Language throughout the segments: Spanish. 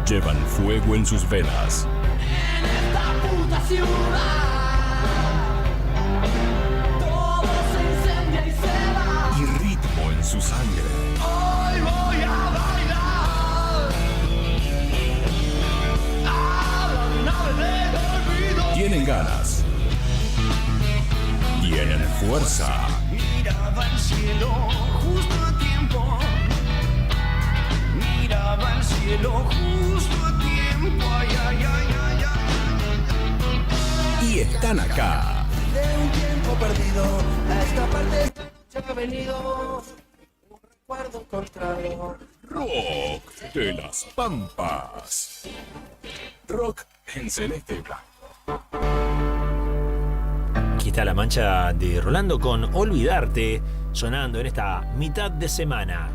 llevan fuego en sus venas. En esta puta ciudad, todo se incendia y se va. Y ritmo en su sangre. Hoy voy a bailar a la nave del olvido. Tienen ganas. Tienen fuerza. Miraba el cielo justo a tiempo. Miraba el cielo justo a tiempo. Ay, ay, ay, ay, ay. Y están acá. De un tiempo perdido a esta parte se ha venido un recuerdo encontrado. Rock de las Pampas. Rock en celeste y blanco. Aquí está La Mancha de Rolando con Olvidarte, sonando en esta mitad de semana.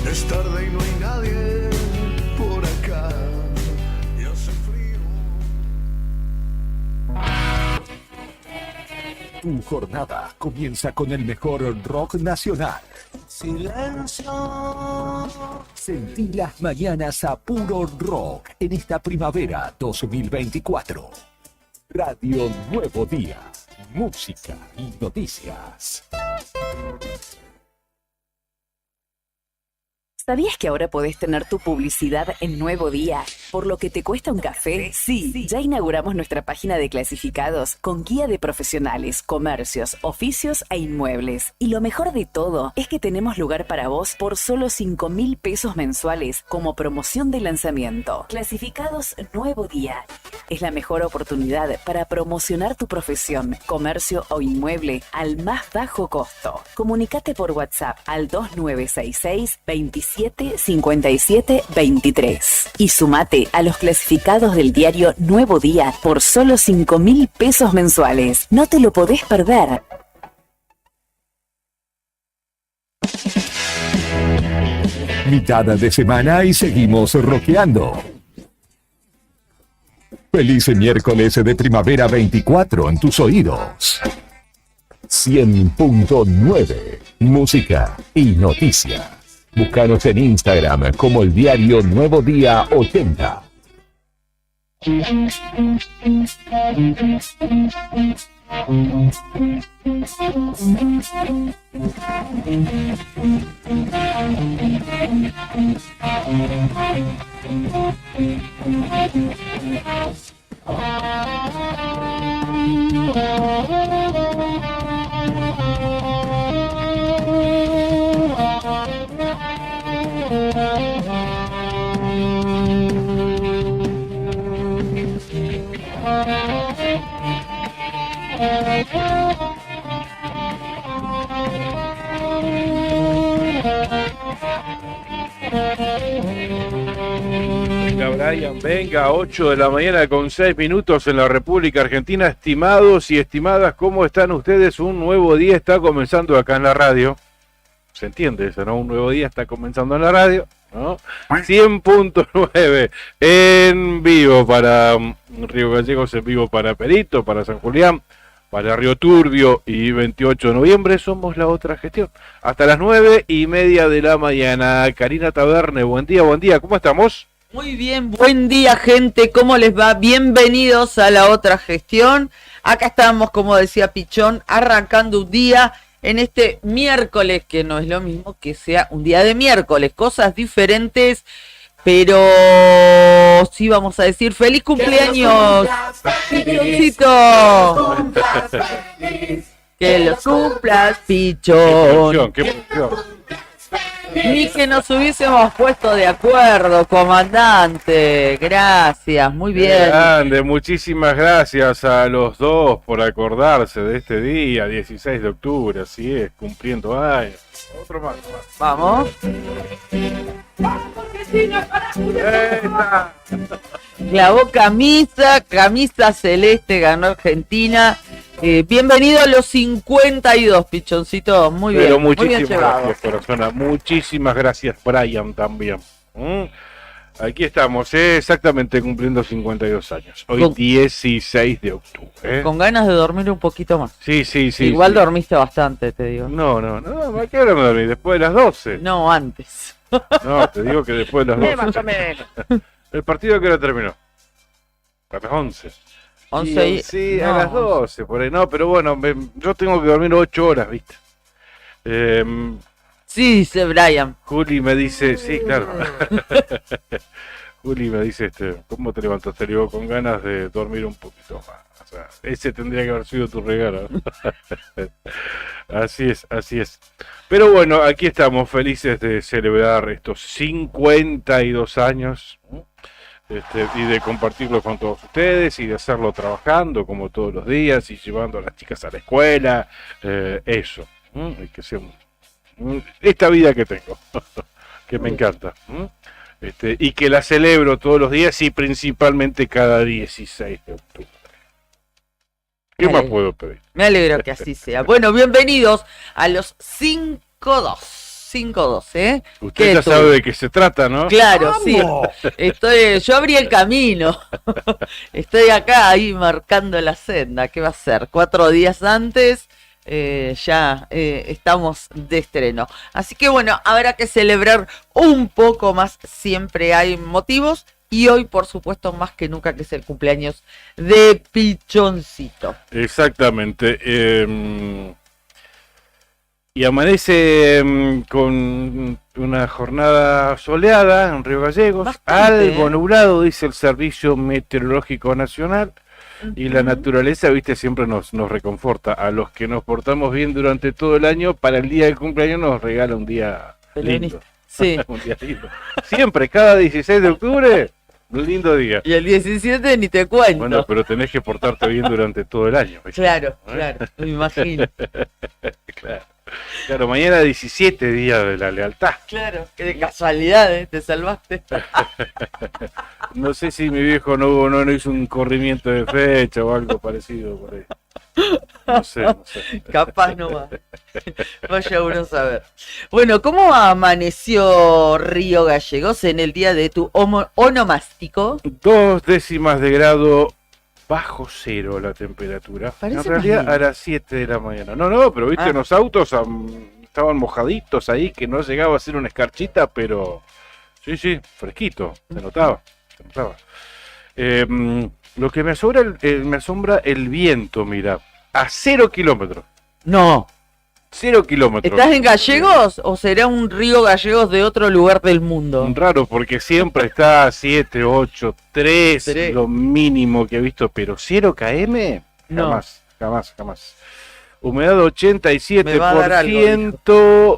Es tarde y no hay nadie por acá. Yo hace frío. Tu jornada comienza con el mejor rock nacional. Silencio. Sentí las mañanas a puro rock en esta primavera 2024. Radio Nuevo Día, música y noticias. ¿Sabías que ahora podés tener tu publicidad en Nuevo Día? ¿Por lo que te cuesta un café? Sí, ya inauguramos nuestra página de clasificados con guía de profesionales, comercios, oficios e inmuebles. Y lo mejor de todo es que tenemos lugar para vos por solo 5.000 pesos mensuales como promoción de lanzamiento. Clasificados Nuevo Día. Es la mejor oportunidad para promocionar tu profesión, comercio o inmueble al más bajo costo. Comunicate por WhatsApp al 2966 27 57 23 y sumate a los clasificados del diario Nuevo Día por solo 5.000 pesos mensuales. No te lo podés perder. Mitad de semana y seguimos rockeando. Feliz miércoles de primavera 24 en tus oídos. 100.9 Música y noticias. Búscanos en Instagram como el diario Nuevo Día 80. Venga, Brian, venga, 8 de la mañana con 6 minutos en la República Argentina. Estimados y estimadas, ¿cómo están ustedes? Un nuevo día está comenzando acá en la radio. ¿Se entiende eso, no? Un nuevo día está comenzando en la radio, ¿no? 100.9 en vivo para Río Gallegos, en vivo para Perito, para San Julián, para Río Turbio y 28 de noviembre. Somos La Otra Gestión. Hasta las 9:30 de la mañana. Karina Taberne, buen día, ¿cómo estamos? Muy bien, buen día gente, ¿cómo les va? Bienvenidos a La Otra Gestión. Acá estamos, como decía Pichón, arrancando un día en este miércoles, que no es lo mismo que sea un día de miércoles, cosas diferentes, pero sí vamos a decir feliz cumpleaños, Pichoncito. Que los cumplas, Pichón. Qué emoción. Ni que nos hubiésemos puesto de acuerdo, comandante. Gracias, muy bien. Grande, muchísimas gracias a los dos por acordarse de este día, 16 de octubre, así es, cumpliendo años. Otro más. Vamos. Clavó camisa celeste, ganó Argentina. Bienvenido a los 52, Pichoncito. Muy Pero bien, muy bien muchísimas llevado. gracias, corazona. Muchísimas gracias, Brian, también. Aquí estamos, exactamente cumpliendo 52 años. Hoy Con- 16 de octubre. Con ganas de dormir un poquito más. Sí, sí, sí. Igual sí. dormiste bastante, te digo. No, ¿a qué hora me dormí? Después de las 12. No, antes. No, te digo que después de las 12. ¿El partido a qué hora terminó? A las 11. 11 y... Sí, no, a las 12, por ahí. No, pero bueno, yo tengo que dormir 8 horas, ¿viste? Sí, dice Brian. Juli me dice, sí, claro. Juli me dice, ¿cómo te levantas? Te digo, con ganas de dormir un poquito más. O sea, ese tendría que haber sido tu regalo. Así es, así es. Pero bueno, aquí estamos felices de celebrar estos 52 años. Y de compartirlo con todos ustedes y de hacerlo trabajando como todos los días y llevando a las chicas a la escuela, eso, y que sea esta vida que tengo, que me encanta, y que la celebro todos los días y principalmente cada 16 de octubre. ¿Qué más puedo pedir? Me alegro que así sea. Bueno, bienvenidos a los 5-2. 5-2, ¿eh? Usted ya tú? sabe de qué se trata, ¿no? Claro, sí. Yo abrí el camino. Estoy acá ahí marcando la senda. ¿Qué va a ser? 4 días antes ya estamos de estreno. Así que bueno, habrá que celebrar un poco más. Siempre hay motivos. Y hoy, por supuesto, más que nunca, que es el cumpleaños de Pichoncito. Exactamente. Y amanece con una jornada soleada en Río Gallegos, Bastante, algo nublado, dice el Servicio Meteorológico Nacional, y la naturaleza, viste, siempre nos reconforta. A los que nos portamos bien durante todo el año, para el día del cumpleaños nos regala un día lindo. Sí. Un día lindo. Siempre, cada 16 de octubre, un lindo día. Y el 17 ni te cuento. Bueno, pero tenés que portarte bien durante todo el año. ¿viste? Claro, claro, me imagino. Claro, mañana 17, día de la lealtad. Claro, que de casualidad, te salvaste. No sé si mi viejo no hizo un corrimiento de fecha o algo parecido por ahí. No sé. Capaz no va. Vaya uno a saber. Bueno, ¿cómo amaneció Río Gallegos en el día de tu onomástico? 2 décimas de grado bajo cero la temperatura. Parece en realidad más bien. a las 7 de la mañana. No, pero viste, los autos estaban mojaditos ahí, que no llegaba a ser una escarchita, pero sí, fresquito, se notaba. Lo que me asombra el viento, mira, a 0 kilómetros. No. 0 kilómetros. ¿Estás en Gallegos o será un Río Gallegos de otro lugar del mundo? Raro, porque siempre está a 7, 8, 3, Tres. lo mínimo que he visto, pero 0 km, No. jamás. Humedad 87%, Me va a dar algo,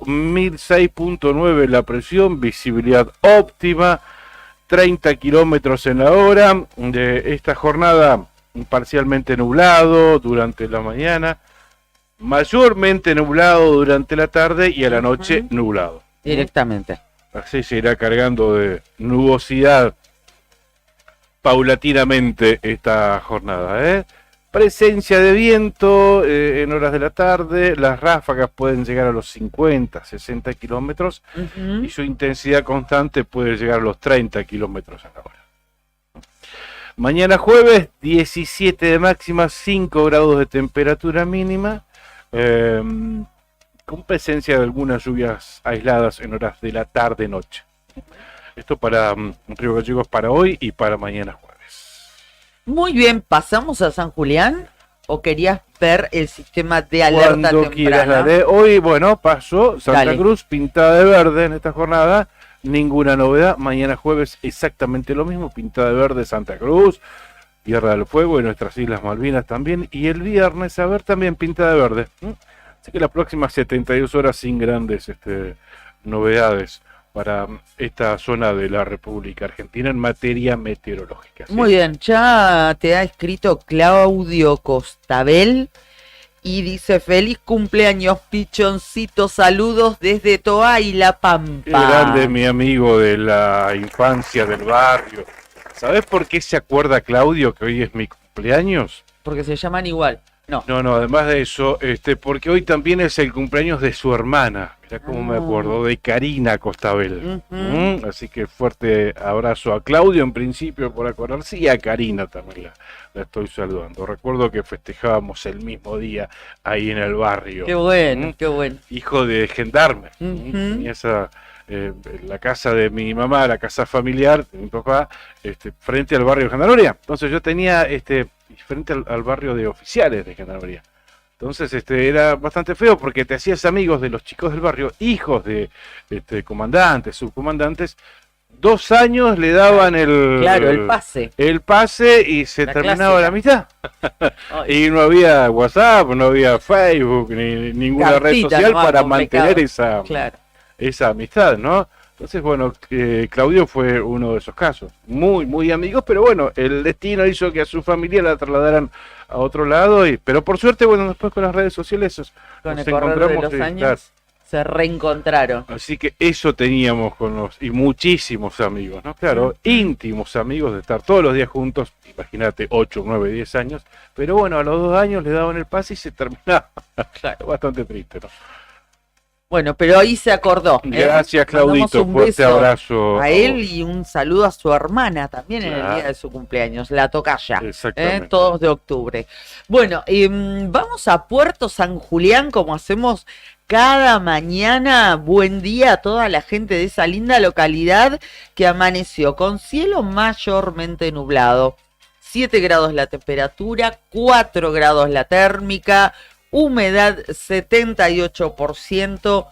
1006.9 la presión, visibilidad óptima, 30 kilómetros en la hora. De esta jornada parcialmente nublado durante la mañana, mayormente nublado durante la tarde y a la noche nublado. Directamente. Así se irá cargando de nubosidad paulatinamente esta jornada. Presencia de viento en horas de la tarde, las ráfagas pueden llegar a los 50, 60 kilómetros y su intensidad constante puede llegar a los 30 kilómetros a la hora. Mañana jueves, 17 de máxima, 5 grados de temperatura mínima, con presencia de algunas lluvias aisladas en horas de la tarde-noche. Esto para Río Gallegos para hoy y para mañana jueves. Muy bien, ¿pasamos a San Julián? ¿O querías ver el sistema de alerta Cuando quieras, temprana? dale. Hoy, bueno, pasó Santa Dale. Cruz pintada de verde en esta jornada. Ninguna novedad. Mañana jueves exactamente lo mismo. Pintada de verde Santa Cruz, Tierra del Fuego y nuestras Islas Malvinas también. Y el viernes, a ver, también pintada de verde. Así que las próximas 72 horas sin grandes novedades para esta zona de la República Argentina en materia meteorológica. ¿sí? Muy bien, ya te ha escrito Claudio Costabel y dice: feliz cumpleaños, Pichoncito, saludos desde Toa y La Pampa. Qué grande, mi amigo de la infancia del barrio. ¿Sabés por qué se acuerda Claudio que hoy es mi cumpleaños? Porque se llaman igual. No. No, además de eso, porque hoy también es el cumpleaños de su hermana. Mirá cómo me acuerdo, de Karina Costabel. Así que fuerte abrazo a Claudio en principio por acordarse y a Karina también la estoy saludando. Recuerdo que festejábamos el mismo día ahí en el barrio. Qué bueno, qué bueno. Hijo de gendarme. Tenía la casa de mi mamá, la casa familiar de mi papá, frente al barrio de Gendarmería. Entonces yo tenía frente al barrio de oficiales de Gendarmería. Entonces era bastante feo porque te hacías amigos de los chicos del barrio, hijos de comandantes, subcomandantes. 2 años le daban el pase y se terminaba la mitad. Y no había WhatsApp, no había Facebook, ni ninguna red social para mantener esa amistad, ¿no? Entonces, bueno, Claudio fue uno de esos casos. Muy, muy amigos, pero bueno, el destino hizo que a su familia la trasladaran a otro lado. Pero por suerte, bueno, después con las redes sociales con nos el correr de encontramos los años se reencontraron. Así que eso teníamos y muchísimos amigos, ¿no? Claro, íntimos amigos de estar todos los días juntos, imagínate, 8, 9, 10 años. Pero bueno, a los 2 años le daban el pase y se terminaba. Claro. Bastante triste, ¿no? Bueno, pero ahí se acordó. Gracias, Claudito. Fuerte abrazo a él y un saludo a su hermana también en el día de su cumpleaños, la tocaya. Exactamente. Todos de octubre. Bueno, vamos a Puerto San Julián como hacemos cada mañana. Buen día a toda la gente de esa linda localidad que amaneció con cielo mayormente nublado. 7 grados la temperatura, 4 grados la térmica. Humedad 78%,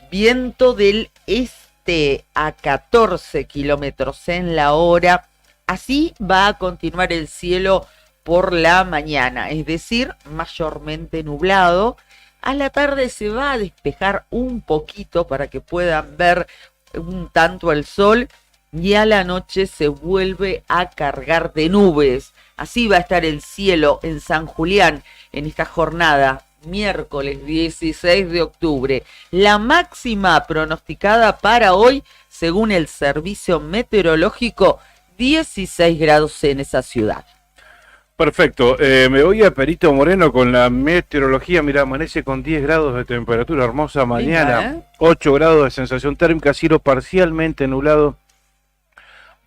viento del este a 14 kilómetros en la hora. Así va a continuar el cielo por la mañana, es decir, mayormente nublado. A la tarde se va a despejar un poquito para que puedan ver un tanto el sol y a la noche se vuelve a cargar de nubes. Así va a estar el cielo en San Julián en esta jornada, miércoles 16 de octubre. La máxima pronosticada para hoy, según el servicio meteorológico, 16 grados en esa ciudad. Perfecto, me voy a Perito Moreno con la meteorología. Mira, amanece con 10 grados de temperatura, hermosa mañana. 8 grados de sensación térmica, cielo parcialmente nublado.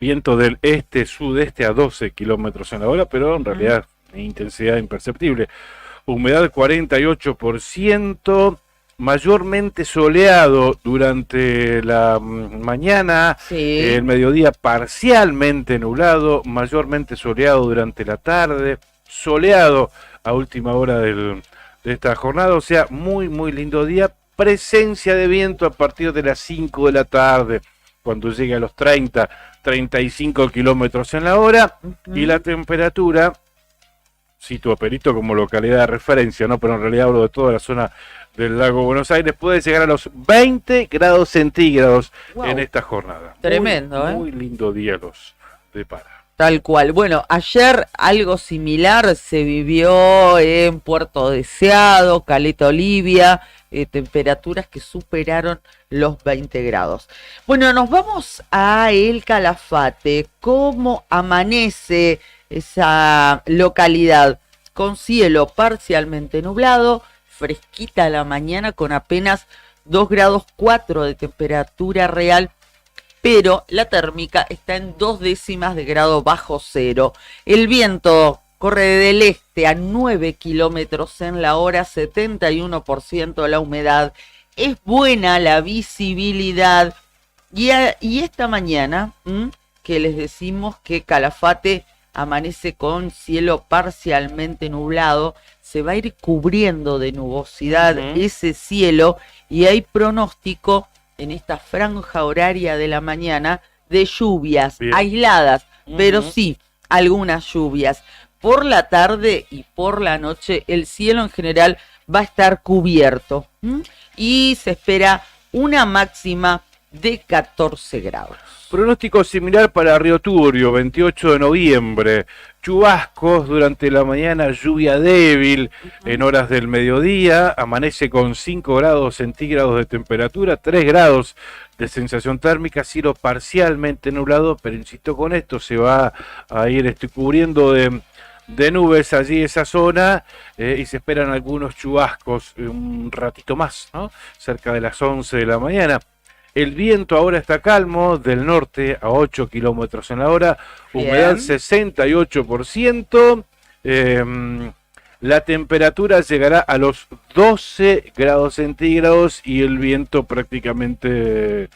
Viento del este-sudeste a 12 kilómetros en la hora, pero en realidad intensidad imperceptible. Humedad 48%, mayormente soleado durante la mañana, el mediodía parcialmente nublado, mayormente soleado durante la tarde, soleado a última hora de esta jornada, o sea, muy, muy lindo día. Presencia de viento a partir de las 5 de la tarde, cuando llegue a los 35 kilómetros en la hora, y la temperatura, cito a Perito como localidad de referencia, ¿no? Pero en realidad hablo de toda la zona del lago Buenos Aires, puede llegar a los 20 grados centígrados en esta jornada. Tremendo, muy lindo día los depara. Tal cual. Bueno, ayer algo similar se vivió en Puerto Deseado, Caleta Olivia, temperaturas que superaron los 20 grados. Bueno, nos vamos a El Calafate. ¿Cómo amanece esa localidad? Con cielo parcialmente nublado, fresquita a la mañana con apenas 2 grados 4 de temperatura real, pero la térmica está en 2 décimas de grado bajo cero. El viento corre del este a 9 kilómetros en la hora, 71% la humedad. Es buena la visibilidad. Y esta mañana, que les decimos que Calafate amanece con cielo parcialmente nublado, se va a ir cubriendo de nubosidad ese cielo y hay pronóstico en esta franja horaria de la mañana de lluvias aisladas, pero sí algunas lluvias. Por la tarde y por la noche el cielo en general va a estar cubierto y se espera una máxima de 14 grados. Pronóstico similar para Río Turbio, 28 de noviembre. Chubascos durante la mañana, lluvia débil en horas del mediodía. Amanece con 5 grados centígrados de temperatura, 3 grados de sensación térmica, cielo parcialmente nublado, pero insisto con esto, se va a ir cubriendo de de nubes allí esa zona y se esperan algunos chubascos un ratito más, ¿no? Cerca de las 11 de la mañana. El viento ahora está calmo, del norte a 8 kilómetros en la hora, humedad 68%. La temperatura llegará a los 12 grados centígrados y el viento prácticamente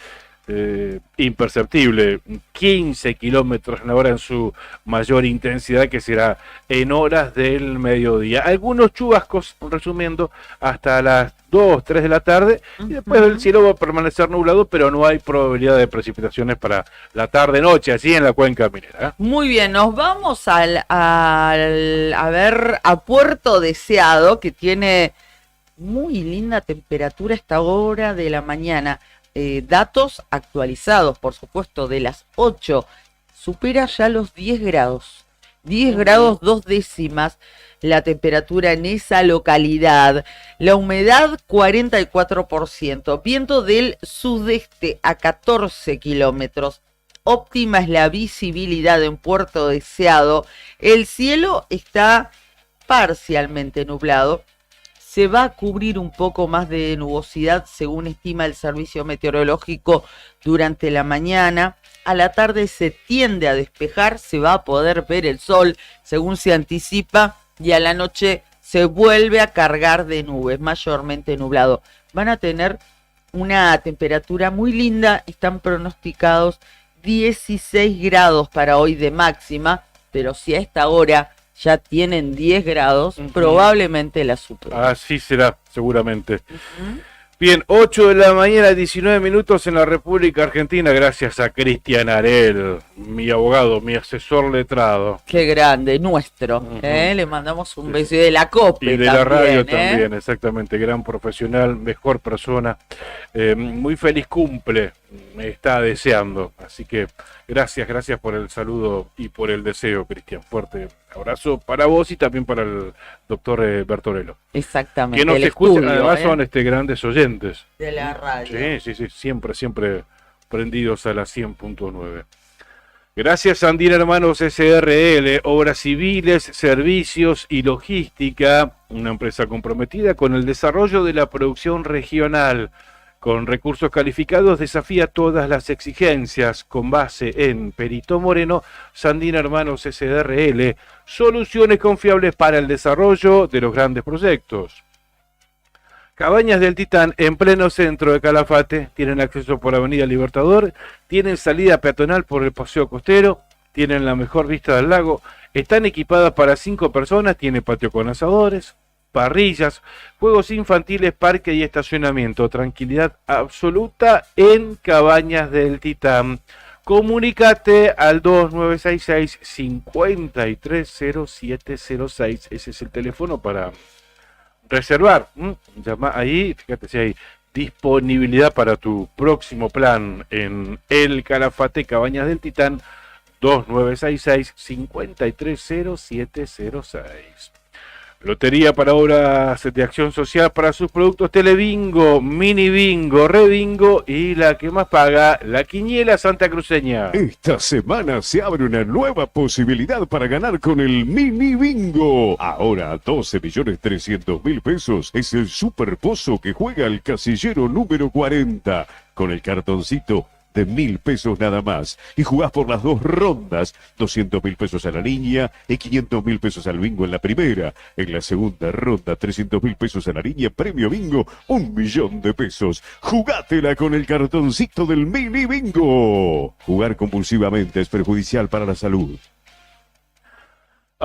imperceptible, 15 kilómetros en la hora en su mayor intensidad, que será en horas del mediodía. Algunos chubascos, resumiendo, hasta las 2, 3 de la tarde, y después el cielo va a permanecer nublado, pero no hay probabilidad de precipitaciones para la tarde-noche, así en la cuenca minera. Muy bien, nos vamos a ver a Puerto Deseado, que tiene muy linda temperatura a esta hora de la mañana. Datos actualizados, por supuesto, de las 8, supera ya los 10 grados. 10 grados 2 décimas la temperatura en esa localidad. La humedad 44%. Viento del sudeste a 14 kilómetros. Óptima es la visibilidad en Puerto Deseado. El cielo está parcialmente nublado. Se va a cubrir un poco más de nubosidad, según estima el servicio meteorológico, durante la mañana. A la tarde se tiende a despejar, se va a poder ver el sol, según se anticipa, y a la noche se vuelve a cargar de nubes, mayormente nublado. Van a tener una temperatura muy linda, están pronosticados 16 grados para hoy de máxima, pero si a esta hora ya tienen 10 grados, probablemente la superen. Así será, seguramente. Bien, 8 de la mañana, 19 minutos en la República Argentina, gracias a Cristian Arel, mi abogado, mi asesor letrado. Qué grande, nuestro. Le mandamos un beso, y de la COPE y de también, la radio también, exactamente, gran profesional, mejor persona, muy feliz cumple, me está deseando, así que gracias por el saludo y por el deseo, Cristian. Fuerte abrazo para vos y también para el doctor Bertorello. Exactamente. Que nos el escuchan, estudio, además son grandes oyentes. de la radio. Sí, siempre prendidos a la 100.9. Gracias Andina Hermanos SRL, Obras Civiles, Servicios y Logística, una empresa comprometida con el desarrollo de la producción regional. Con recursos calificados desafía todas las exigencias, con base en Perito Moreno, Sandina Hermanos SRL, soluciones confiables para el desarrollo de los grandes proyectos. Cabañas del Titán, en pleno centro de Calafate, tienen acceso por Avenida Libertador, tienen salida peatonal por el Paseo Costero, tienen la mejor vista del lago, están equipadas para 5 personas, tiene patio con asadores, parrillas, juegos infantiles, parque y estacionamiento. Tranquilidad absoluta en Cabañas del Titán. Comunícate al 2966-530706. Ese es el teléfono para reservar. Llama ahí, fíjate si hay disponibilidad para tu próximo plan en El Calafate, Cabañas del Titán. 2966-530706. Lotería para obras de acción social para sus productos: Telebingo, Mini Bingo, Rebingo y la que más paga, la Quiniela Santacruceña. Esta semana se abre una nueva posibilidad para ganar con el Mini Bingo. Ahora 12.300.000 pesos es el super pozo que juega el casillero número 40 con el cartoncito de 1.000 pesos nada más. Y jugás por las 2 rondas, 200.000 pesos a la línea y 500.000 pesos al bingo en la primera. En la segunda ronda, 300.000 pesos a la línea, premio bingo, 1.000.000 de pesos. Jugátela con el cartoncito del Mini Bingo. Jugar compulsivamente es perjudicial para la salud.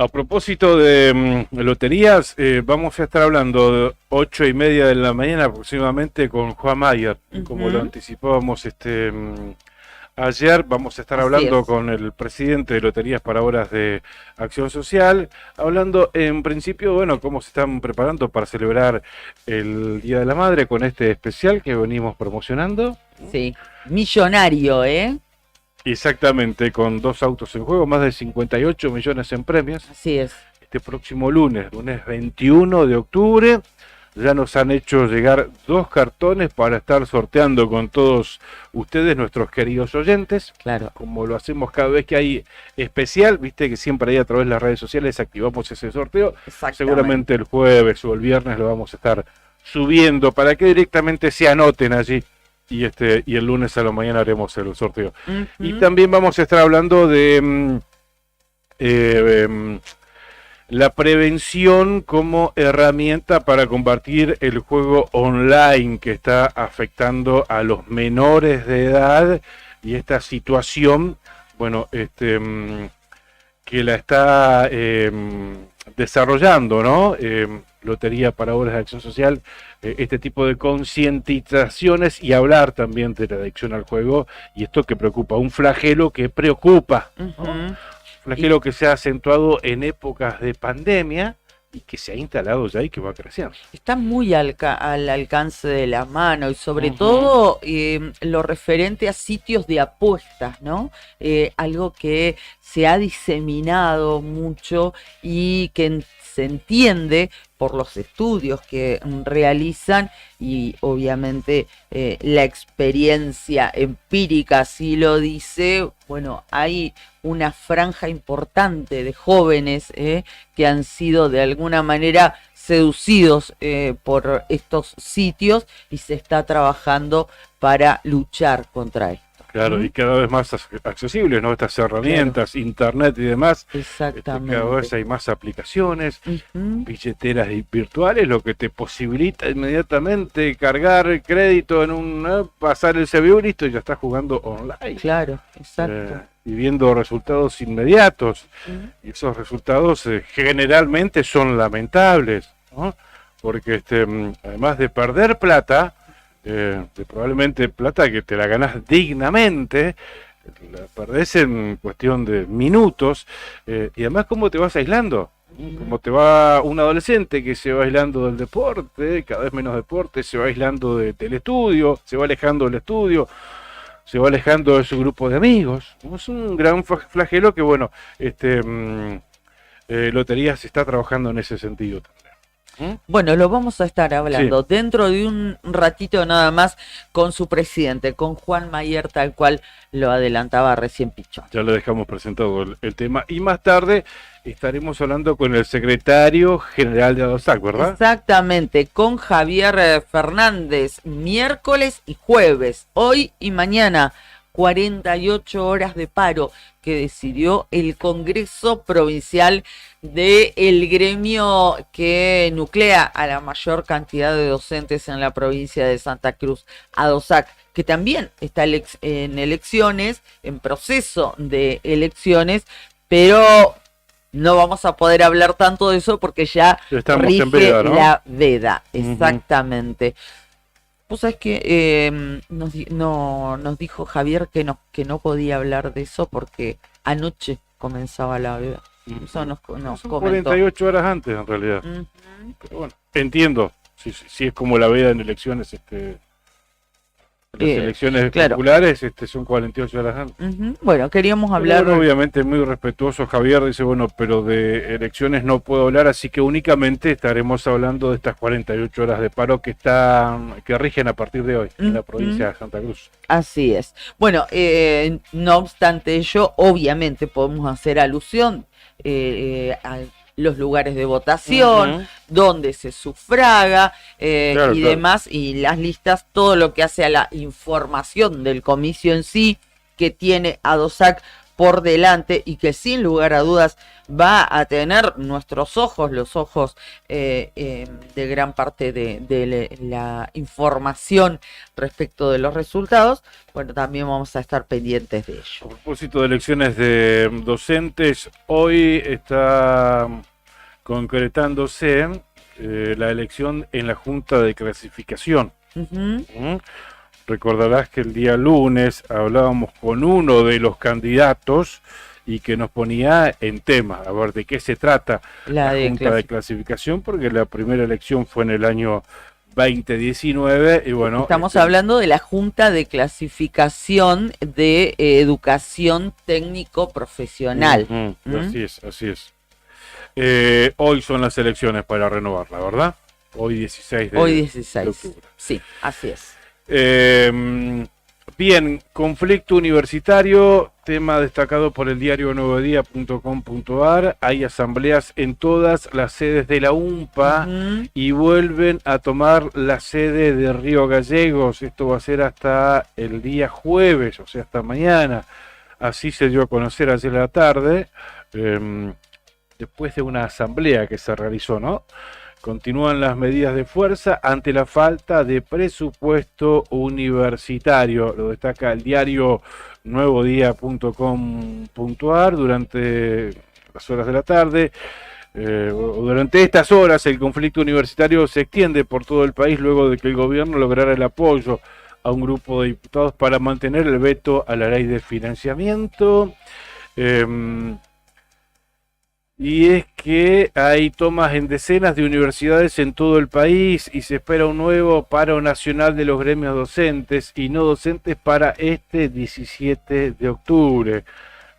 A propósito de loterías, vamos a estar hablando de 8:30 de la mañana aproximadamente con Juan Mayer, como lo anticipábamos ayer. Vamos a estar hablando con el presidente de Loterías para Obras de Acción Social, hablando en principio, bueno, cómo se están preparando para celebrar el Día de la Madre con este especial que venimos promocionando. Sí, millonario, Exactamente, con 2 autos en juego, más de 58 millones en premios. Así es. Este próximo lunes 21 de octubre, ya nos han hecho llegar 2 cartones para estar sorteando con todos ustedes, nuestros queridos oyentes. Claro. Como lo hacemos cada vez que hay especial, viste que siempre ahí a través de las redes sociales activamos ese sorteo. Exactamente. Seguramente el jueves o el viernes lo vamos a estar subiendo para que directamente se anoten allí. Y el lunes a la mañana haremos el sorteo. Y también vamos a estar hablando de la prevención como herramienta para combatir el juego online que está afectando a los menores de edad, y esta situación, bueno, que la está desarrollando, ¿no? Lotería para Obras de Acción Social, este tipo de concientizaciones, y hablar también de la adicción al juego, y esto que preocupa, un flagelo que preocupa, ¿no? Flagelo que se ha acentuado en épocas de pandemia y que se ha instalado ya y que va creciendo. Está muy al alcance de la mano, y sobre todo lo referente a sitios de apuestas, ¿no? Algo que se ha diseminado mucho y que se entiende por los estudios que realizan, y obviamente la experiencia empírica así lo dice. Bueno, hay una franja importante de jóvenes que han sido de alguna manera seducidos por estos sitios, y se está trabajando para luchar contra esto. Claro, y cada vez más accesibles, ¿no? Estas herramientas, internet y demás. Exactamente. Cada vez hay más aplicaciones, billeteras virtuales, lo que te posibilita inmediatamente cargar crédito en pasar el CBU, listo, y ya estás jugando online. Claro, exacto. Y viendo resultados inmediatos. Y esos resultados generalmente son lamentables, ¿no? Porque además de perder plata, de probablemente plata que te la ganás dignamente, la perdés en cuestión de minutos, y además cómo te vas aislando, como te va un adolescente que se va aislando del deporte, cada vez menos deporte, se va aislando del estudio, se va alejando del estudio, se va alejando de su grupo de amigos. Es un gran flagelo que, bueno, Lotería se está trabajando en ese sentido también. Bueno, lo vamos a estar hablando dentro de un ratito nada más con su presidente, con Juan Mayer, tal cual lo adelantaba recién Pichón. Ya le dejamos presentado el tema, y más tarde estaremos hablando con el secretario general de ADOSAC, ¿verdad? Exactamente, con Javier Fernández, miércoles y jueves, hoy y mañana. 48 horas de paro que decidió el Congreso Provincial del gremio que nuclea a la mayor cantidad de docentes en la provincia de Santa Cruz, ADOSAC, que también está en elecciones, en proceso de elecciones, pero no vamos a poder hablar tanto de eso porque ya estamos rige en veda, ¿no? la veda, exactamente. Pues es que nos dijo Javier que no podía hablar de eso porque anoche comenzaba la veda. Eso nos Son comentó. 48 horas antes, en realidad. Pero bueno, entiendo. Si es como la veda en elecciones, las elecciones populares son 48 horas antes. Bueno, queríamos hablar... Pero, obviamente muy respetuoso Javier, dice, bueno, pero de elecciones no puedo hablar, así que únicamente estaremos hablando de estas 48 horas de paro que rigen a partir de hoy en la provincia de Santa Cruz. Así es. Bueno, no obstante ello, obviamente podemos hacer alusión a los lugares de votación, donde se sufraga y demás, y las listas, todo lo que hace a la información del comicio en sí, que tiene ADOSAC por delante y que sin lugar a dudas va a tener nuestros ojos, los ojos de gran parte de la información respecto de los resultados. Bueno, también vamos a estar pendientes de ello. A propósito de elecciones de docentes, hoy está concretándose la elección en la Junta de Clasificación. Recordarás que el día lunes hablábamos con uno de los candidatos y que nos ponía en tema, a ver de qué se trata la Junta de Clasificación, porque la primera elección fue en el año 2019 y bueno... Estamos hablando de la Junta de Clasificación de Educación Técnico Profesional. Así es. Hoy son las elecciones para renovarla, ¿verdad? Hoy 16 Hoy de 16. octubre. Sí, así es. Bien, conflicto universitario, tema destacado por el diario nuevodía.com.ar. Hay asambleas en todas las sedes de la UMPA Ujú. y vuelven a tomar la sede de Río Gallegos. Esto va a ser hasta el día jueves, o sea, hasta mañana. Así se dio a conocer ayer a la tarde, después de una asamblea que se realizó, ¿no? Continúan las medidas de fuerza ante la falta de presupuesto universitario. Lo destaca el diario nuevodía.com.ar durante las horas de la tarde. Durante estas horas el conflicto universitario se extiende por todo el país luego de que el gobierno lograra el apoyo a un grupo de diputados para mantener el veto a la ley de financiamiento. Y es que hay tomas en decenas de universidades en todo el país y se espera un nuevo paro nacional de los gremios docentes y no docentes para este 17 de octubre.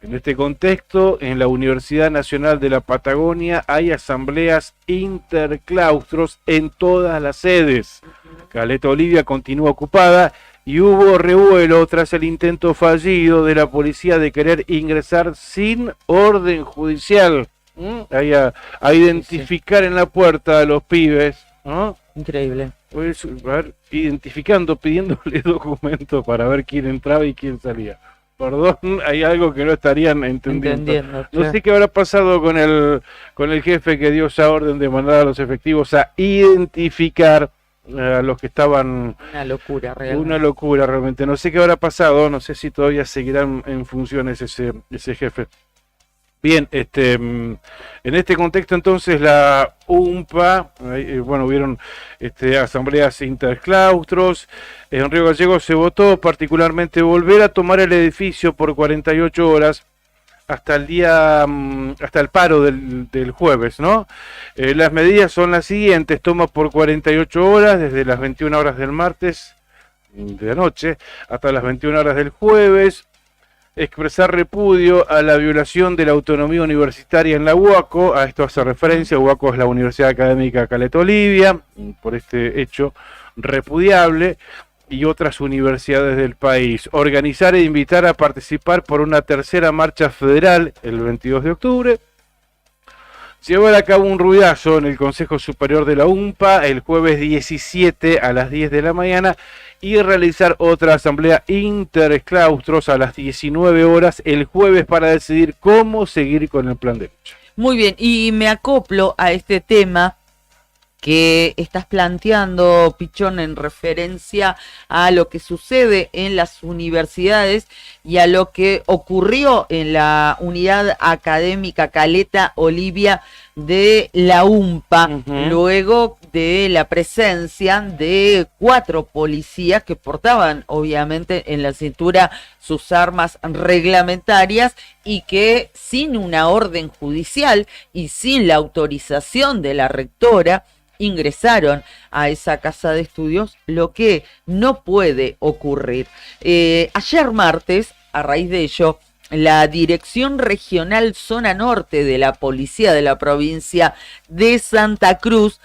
En este contexto, en la Universidad Nacional de la Patagonia hay asambleas interclaustros en todas las sedes. Caleta Olivia continúa ocupada y hubo revuelo tras el intento fallido de la policía de querer ingresar sin orden judicial. Ahí a identificar en la puerta a los pibes, ¿no? Increíble. Pues, a ver, identificando, pidiéndole documentos para ver quién entraba y quién salía. Perdón, hay algo que no estarían entendiendo. No che. sé qué habrá pasado con el jefe que dio esa orden de mandar a los efectivos a identificar a los que estaban. Una locura, realmente. Una locura realmente. No sé qué habrá pasado, no sé si todavía seguirán en funciones ese jefe. Bien, en este contexto entonces la UMPA, bueno, hubieron asambleas interclaustros. En Río Gallegos se votó particularmente volver a tomar el edificio por 48 horas hasta el paro del jueves, ¿no? Las medidas son las siguientes: toma por 48 horas desde las 21 horas del martes de la noche hasta las 21 horas del jueves. Expresar repudio a la violación de la autonomía universitaria en la UACO. A esto hace referencia. UACO es la Universidad Académica Caleta Olivia, por este hecho repudiable, y otras universidades del país. Organizar e invitar a participar por una tercera marcha federal el 22 de octubre. Llevar a cabo un ruidazo en el Consejo Superior de la UMPA el jueves 17 a las 10 de la mañana y realizar otra asamblea interclaustros a las 19 horas el jueves para decidir cómo seguir con el plan de lucha. Muy bien, y me acoplo a este tema que estás planteando, Pichón, en referencia a lo que sucede en las universidades y a lo que ocurrió en la unidad académica Caleta Olivia de la UMPA, luego de la presencia de 4 policías que portaban obviamente en la cintura sus armas reglamentarias y que sin una orden judicial y sin la autorización de la rectora ingresaron a esa casa de estudios, lo que no puede ocurrir. Ayer martes, a raíz de ello, la Dirección Regional Zona Norte de la Policía de la provincia de Santa Cruz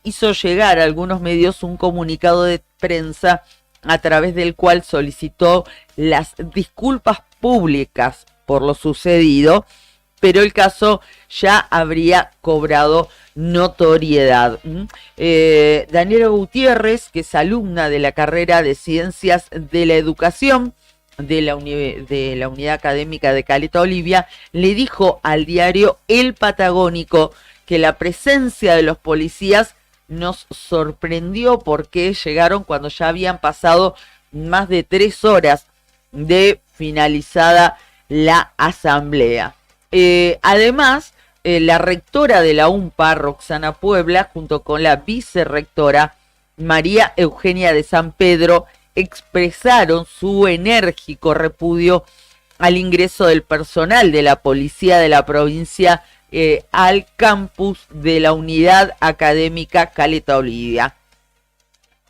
hizo llegar a algunos medios un comunicado de prensa a través del cual solicitó las disculpas públicas por lo sucedido, pero el caso ya habría cobrado notoriedad. Daniela Gutiérrez, que es alumna de la carrera de Ciencias de la Educación de la Unidad Académica de Caleta Olivia, le dijo al diario El Patagónico que la presencia de los policías nos sorprendió porque llegaron cuando ya habían pasado más de 3 horas de finalizada la asamblea. Además, la rectora de la UMPA, Roxana Puebla, junto con la vicerrectora María Eugenia de San Pedro, expresaron su enérgico repudio al ingreso del personal de la policía de la provincia al campus de la unidad académica Caleta Olivia.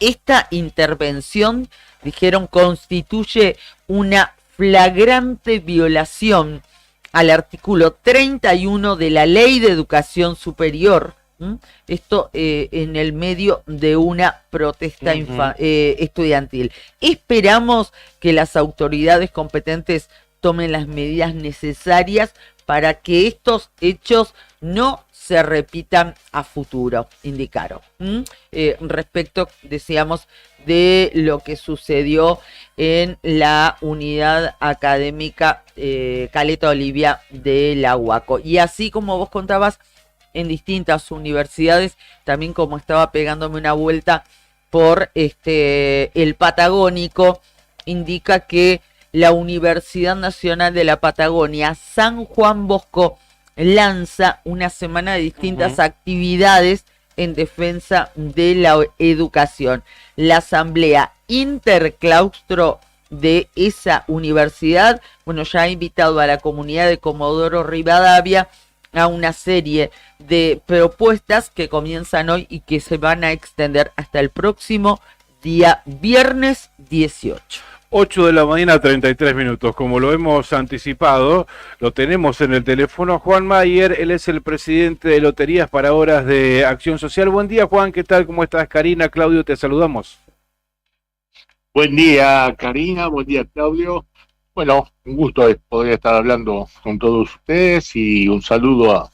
Esta intervención, dijeron, constituye una flagrante violación al artículo 31 de la Ley de Educación Superior Esto en el medio de una protesta estudiantil. Esperamos que las autoridades competentes tomen las medidas necesarias para que estos hechos no se repitan a futuro, indicaron. Respecto, decíamos, de lo que sucedió en la unidad académica Caleta Olivia de la UACO. Y así como vos contabas, en distintas universidades, también como estaba pegándome una vuelta por el Patagónico, indica que la Universidad Nacional de la Patagonia, San Juan Bosco, lanza una semana de distintas actividades en defensa de la educación. La asamblea interclaustro de esa universidad, bueno, ya ha invitado a la comunidad de Comodoro Rivadavia a una serie de propuestas que comienzan hoy y que se van a extender hasta el próximo día viernes 18. 8 de la mañana, 33 minutos. Como lo hemos anticipado, lo tenemos en el teléfono Juan Mayer. Él es el presidente de Loterías para Horas de Acción Social. Buen día, Juan. ¿Qué tal? ¿Cómo estás? Karina, Claudio, te saludamos. Buen día, Karina. Buen día, Claudio. Bueno, un gusto de poder estar hablando con todos ustedes y un saludo a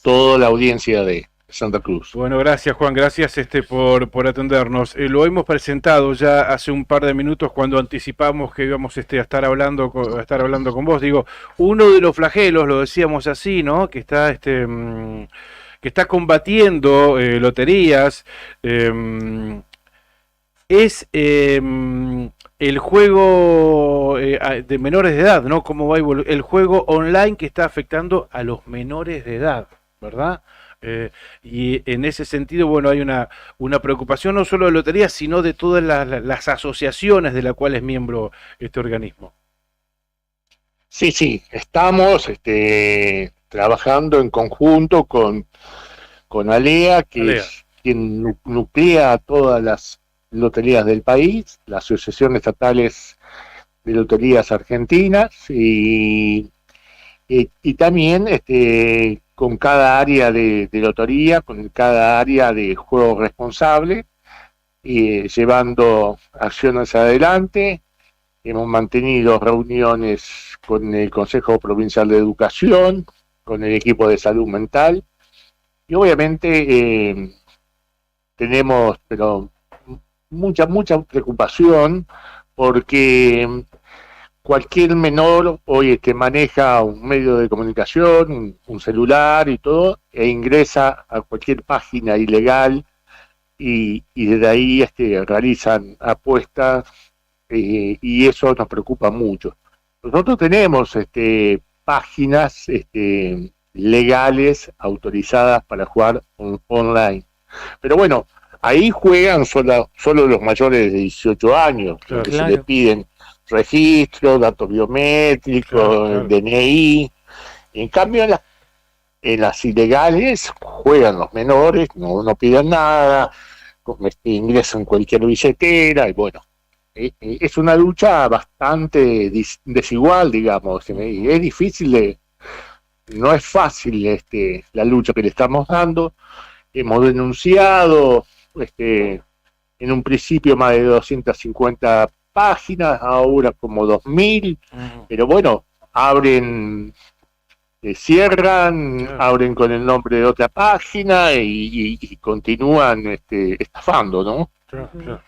toda la audiencia de Santa Cruz. Bueno, gracias, Juan, gracias por atendernos. Lo hemos presentado ya hace un par de minutos cuando anticipamos que íbamos a estar hablando con vos. Digo, uno de los flagelos, lo decíamos así, ¿no? Que está combatiendo loterías, es el juego de menores de edad, ¿no? ¿Cómo va el juego online que está afectando a los menores de edad, ¿verdad? Y en ese sentido, bueno, hay una preocupación no solo de loterías, sino de todas las asociaciones de las cuales es miembro este organismo. Sí, estamos trabajando en conjunto con ALEA, es quien nuclea a todas las loterías del país, la Asociación Estatales de Loterías Argentinas, y también con cada área de lotería, con cada área de juego responsable, llevando acciones adelante. Hemos mantenido reuniones con el Consejo Provincial de Educación, con el equipo de salud mental, y obviamente tenemos mucha preocupación porque cualquier menor hoy maneja un medio de comunicación, un celular y todo, e ingresa a cualquier página ilegal y desde ahí realizan apuestas, y eso nos preocupa mucho. Nosotros tenemos páginas legales autorizadas para jugar online, pero bueno, ahí juegan solo los mayores de 18 años, que se les piden registro, datos biométricos, DNI. En cambio, en las ilegales juegan los menores, no piden nada, ingresan cualquier billetera, y bueno, es una lucha bastante desigual, digamos, y es difícil no es fácil la lucha que le estamos dando. Hemos denunciado en un principio más de 250 páginas, ahora como 2000, pero bueno, cierran, abren con el nombre de otra página y continúan estafando, ¿no? Claro.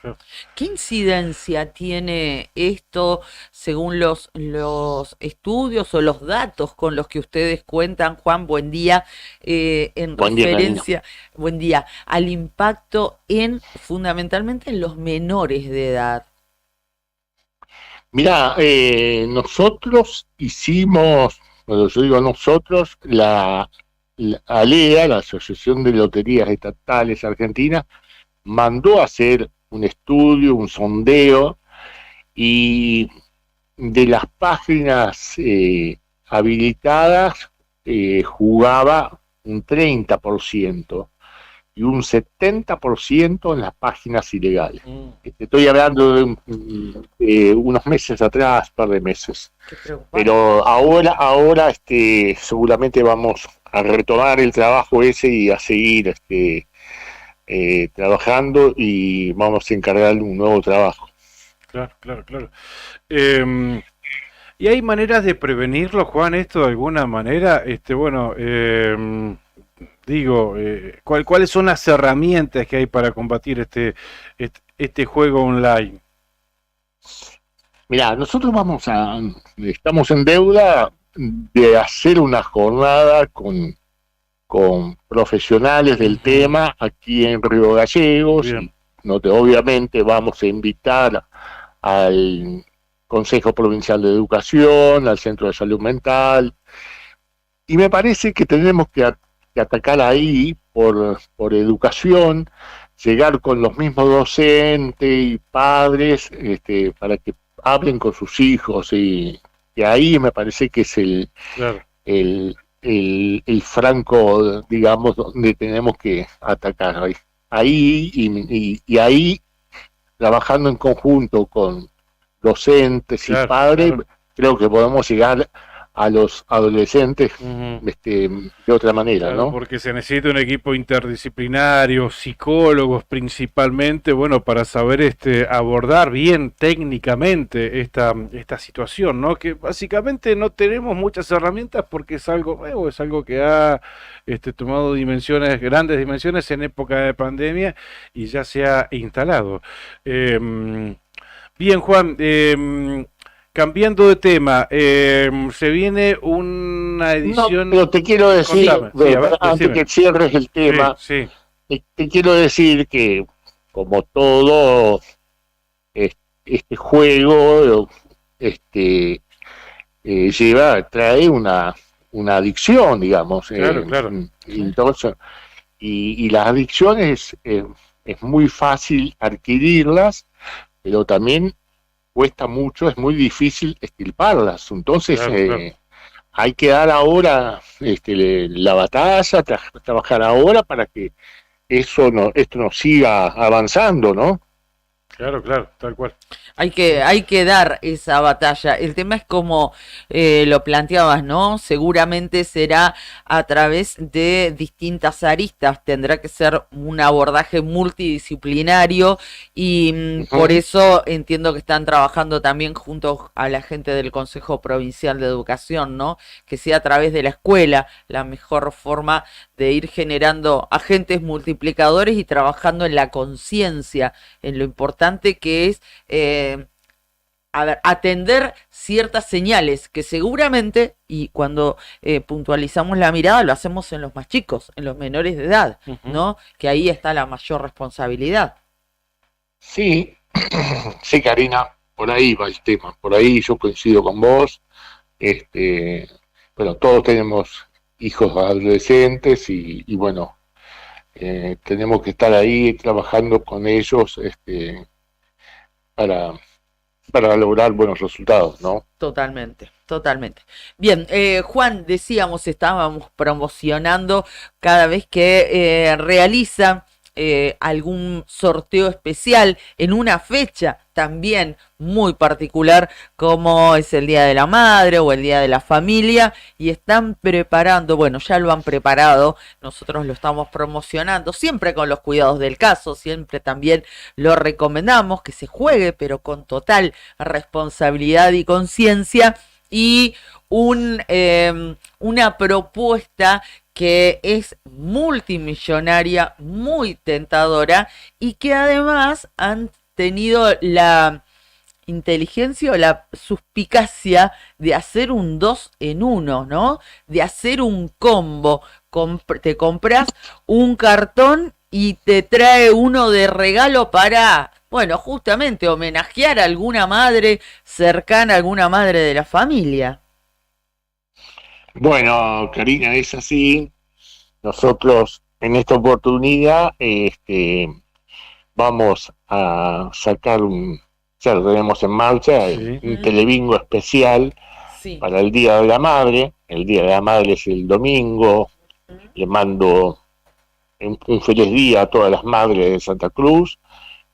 ¿Qué incidencia tiene esto según los estudios o los datos con los que ustedes cuentan, Juan? Buen día. Buen día, al impacto fundamentalmente en los menores de edad. Mirá, nosotros hicimos, cuando yo digo nosotros, la ALEA, la Asociación de Loterías Estatales Argentinas, mandó a hacer un estudio, un sondeo, y de las páginas habilitadas jugaba un 30% y un 70% en las páginas ilegales. Estoy hablando de unos meses atrás, par de meses. Pero ahora seguramente vamos a retomar el trabajo ese y a seguir trabajando, y vamos a encargarle un nuevo trabajo. Claro. ¿Y hay maneras de prevenirlo, Juan, esto de alguna manera? ¿Cuáles son las herramientas que hay para combatir este juego online? Mirá, nosotros estamos en deuda de hacer una jornada con profesionales del tema aquí en Río Gallegos. Obviamente vamos a invitar al Consejo Provincial de Educación, al Centro de Salud Mental, y me parece que tenemos que atacar ahí por educación, llegar con los mismos docentes y padres para que hablen con sus hijos, y ahí me parece que es el franco, digamos, donde tenemos que atacar ahí y ahí, trabajando en conjunto con docentes y padres, creo que podemos llegar a los adolescentes de otra manera, ¿no? Porque se necesita un equipo interdisciplinario, psicólogos principalmente, para saber abordar bien técnicamente esta situación, ¿no? Que básicamente no tenemos muchas herramientas porque es algo nuevo, es algo que ha tomado grandes dimensiones en época de pandemia y ya se ha instalado. Bien, Juan, cambiando de tema, se viene una edición... No, pero te quiero decir, antes que cierres el tema, te quiero decir que, como todo este juego, trae una adicción, digamos. Claro. Entonces, y las adicciones es muy fácil adquirirlas, pero también cuesta mucho, es muy difícil extirparlas. Entonces hay que dar ahora la batalla, trabajar ahora para que esto no siga avanzando, ¿no? Claro, tal cual. Hay que dar esa batalla. El tema es como lo planteabas, ¿no? Seguramente será a través de distintas aristas. Tendrá que ser un abordaje multidisciplinario y por eso entiendo que están trabajando también junto a la gente del Consejo Provincial de Educación, ¿no? Que sea a través de la escuela la mejor forma de ir generando agentes multiplicadores y trabajando en la conciencia, en lo importante que es atender ciertas señales que seguramente, y cuando puntualizamos la mirada, lo hacemos en los más chicos, en los menores de edad, ¿no? Que ahí está la mayor responsabilidad. Sí, Karina, por ahí va el tema, por ahí yo coincido con vos. Todos tenemos hijos adolescentes y tenemos que estar ahí trabajando con ellos para lograr buenos resultados, ¿no? Totalmente. Bien, Juan, estábamos promocionando cada vez que realizan algún sorteo especial en una fecha también muy particular como es el Día de la Madre o el Día de la Familia, y están preparando, ya lo han preparado, nosotros lo estamos promocionando siempre con los cuidados del caso, siempre también lo recomendamos que se juegue pero con total responsabilidad y conciencia, y una propuesta que es multimillonaria, muy tentadora y que además han tenido la inteligencia o la suspicacia de hacer un 2 en 1, ¿no? De hacer un combo. Te compras un cartón y te trae uno de regalo para, justamente homenajear a alguna madre cercana, a alguna madre de la familia. Bueno, Karina, es así. Nosotros en esta oportunidad vamos a sacar ya lo tenemos en marcha, un telebingo especial para el Día de la Madre. El Día de la Madre es el domingo. Le mando un feliz día a todas las madres de Santa Cruz.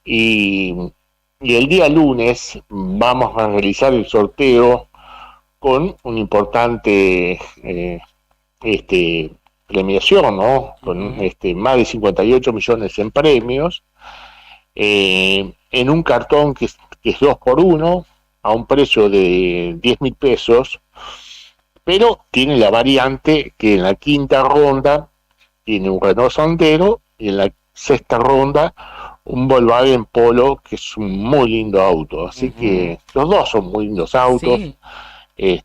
Y el día lunes vamos a realizar el sorteo con un importante premiación, ¿no? Con más de 58 millones en premios, en un cartón que es 2x1, a un precio de 10.000 pesos, pero tiene la variante que en la quinta ronda tiene un Renault Sandero y en la sexta ronda un Volkswagen Polo, que es un muy lindo auto. Así que los dos son muy lindos autos. Sí. El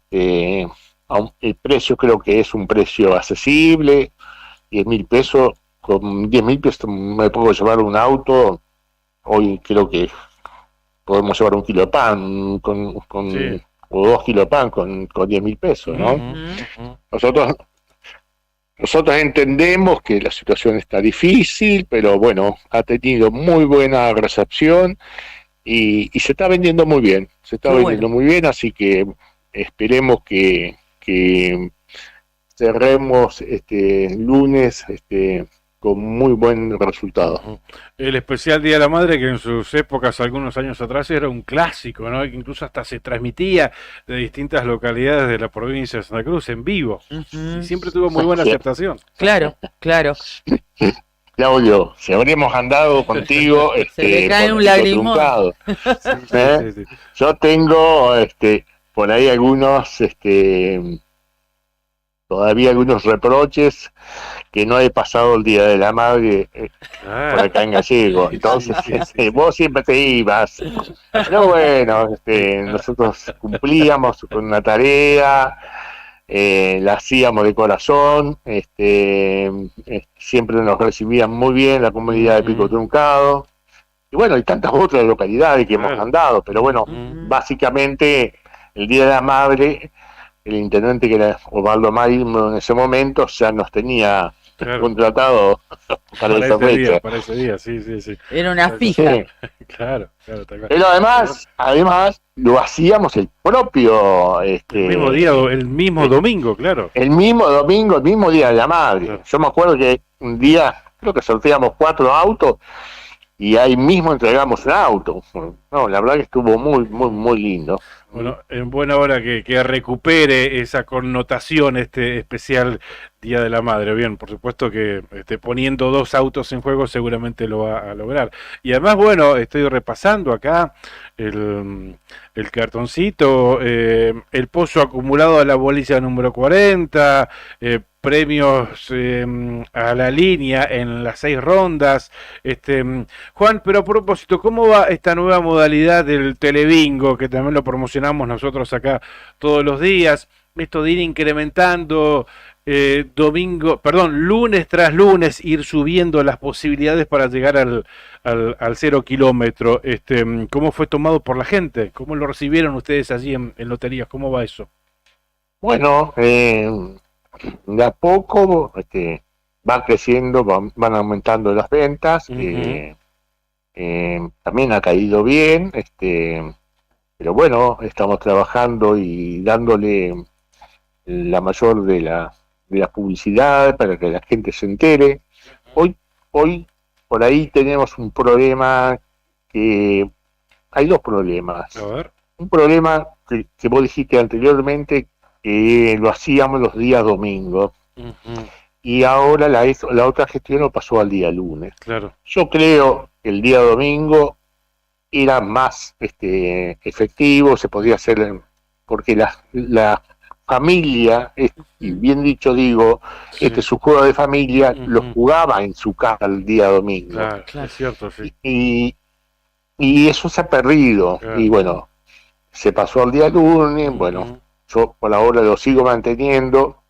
precio creo que es un precio accesible, 10.000 pesos. Con 10.000 pesos me puedo llevar un auto. Hoy creo que podemos llevar 1 kilo de pan Sí. o 2 kilos de pan con 10.000 pesos, ¿no? Nosotros entendemos que la situación está difícil, pero bueno, ha tenido muy buena recepción y se está vendiendo muy bien. Se está vendiendo muy bien, así que esperemos que cerremos lunes con muy buen resultado. El especial Día de la Madre, que en sus épocas, algunos años atrás, era un clásico, ¿no? Que incluso hasta se transmitía de distintas localidades de la provincia de Santa Cruz en vivo. Y siempre tuvo muy buena aceptación. Claro. Claudio, si habríamos andado contigo, se le cae por un el lagrimón. truncado. Sí. Yo tengo por ahí algunos todavía algunos reproches que no he pasado el Día de la Madre por acá en Gallego. Entonces, vos siempre te ibas. Pero bueno, nosotros cumplíamos con una tarea, la hacíamos de corazón, siempre nos recibían muy bien la comunidad de Pico Truncado. Y bueno, hay tantas otras localidades que hemos andado, pero bueno, básicamente el Día de la Madre, el intendente que era Osvaldo Maimo en ese momento ya nos tenía contratado para esa fecha. Para ese día, sí. Era una fija. Sí. Claro, tal cual. Pero además lo hacíamos el propio el mismo día, el mismo domingo, claro. El mismo domingo, el mismo Día de la Madre. Claro. Yo me acuerdo que un día creo que sorteamos 4 autos y ahí mismo entregamos un auto. No, la verdad que estuvo muy lindo. Bueno, en buena hora que recupere esa connotación especial Día de la Madre. Bien, por supuesto que poniendo 2 autos en juego seguramente lo va a lograr. Y además, bueno, estoy repasando acá el cartoncito, el pozo acumulado a la bolilla número 40, premios a la línea en las 6 rondas. Juan, pero a propósito, ¿cómo va esta nueva modalidad del telebingo, que también lo promocionamos nosotros acá todos los días? Esto de ir incrementando lunes tras lunes, ir subiendo las posibilidades para llegar al 0 kilómetro. ¿Cómo fue tomado por la gente? ¿Cómo lo recibieron ustedes allí en Loterías? ¿Cómo va eso? Bueno, de a poco va creciendo, van aumentando las ventas. También ha caído bien, pero bueno, estamos trabajando y dándole la mayor de la publicidad para que la gente se entere. Hoy por ahí tenemos un problema, que hay 2 problemas. A ver. Un problema que vos dijiste anteriormente, que lo hacíamos los días domingos, y ahora la otra gestión lo pasó al día lunes. Claro. Yo creo que el día domingo era más efectivo, se podía hacer, porque la familia, y bien dicho digo, su juego de familia lo jugaba en su casa el día domingo. Claro, es cierto, sí. Y eso se ha perdido. Claro. Y bueno, se pasó al día lunes, bueno, yo por ahora lo sigo manteniendo.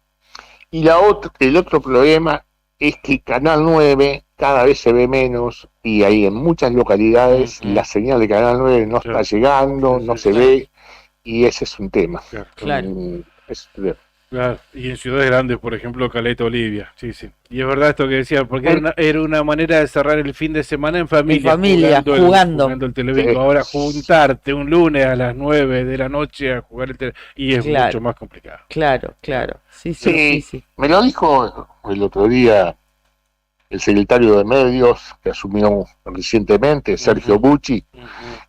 Y el otro problema es que Canal 9 cada vez se ve menos, y ahí en muchas localidades la señal de Canal 9 no está llegando, no se ve, y ese es un tema. Claro. Claro, y en ciudades grandes, por ejemplo, Caleta, Olivia, sí. Y es verdad esto que decía, porque era una manera de cerrar el fin de semana en familia, jugando el televisión. Ahora juntarte un lunes a las 9 de la noche a jugar el televisión, y es mucho más complicado. Claro. Sí. Me lo dijo el otro día el secretario de Medios, que asumió recientemente, Sergio Bucci,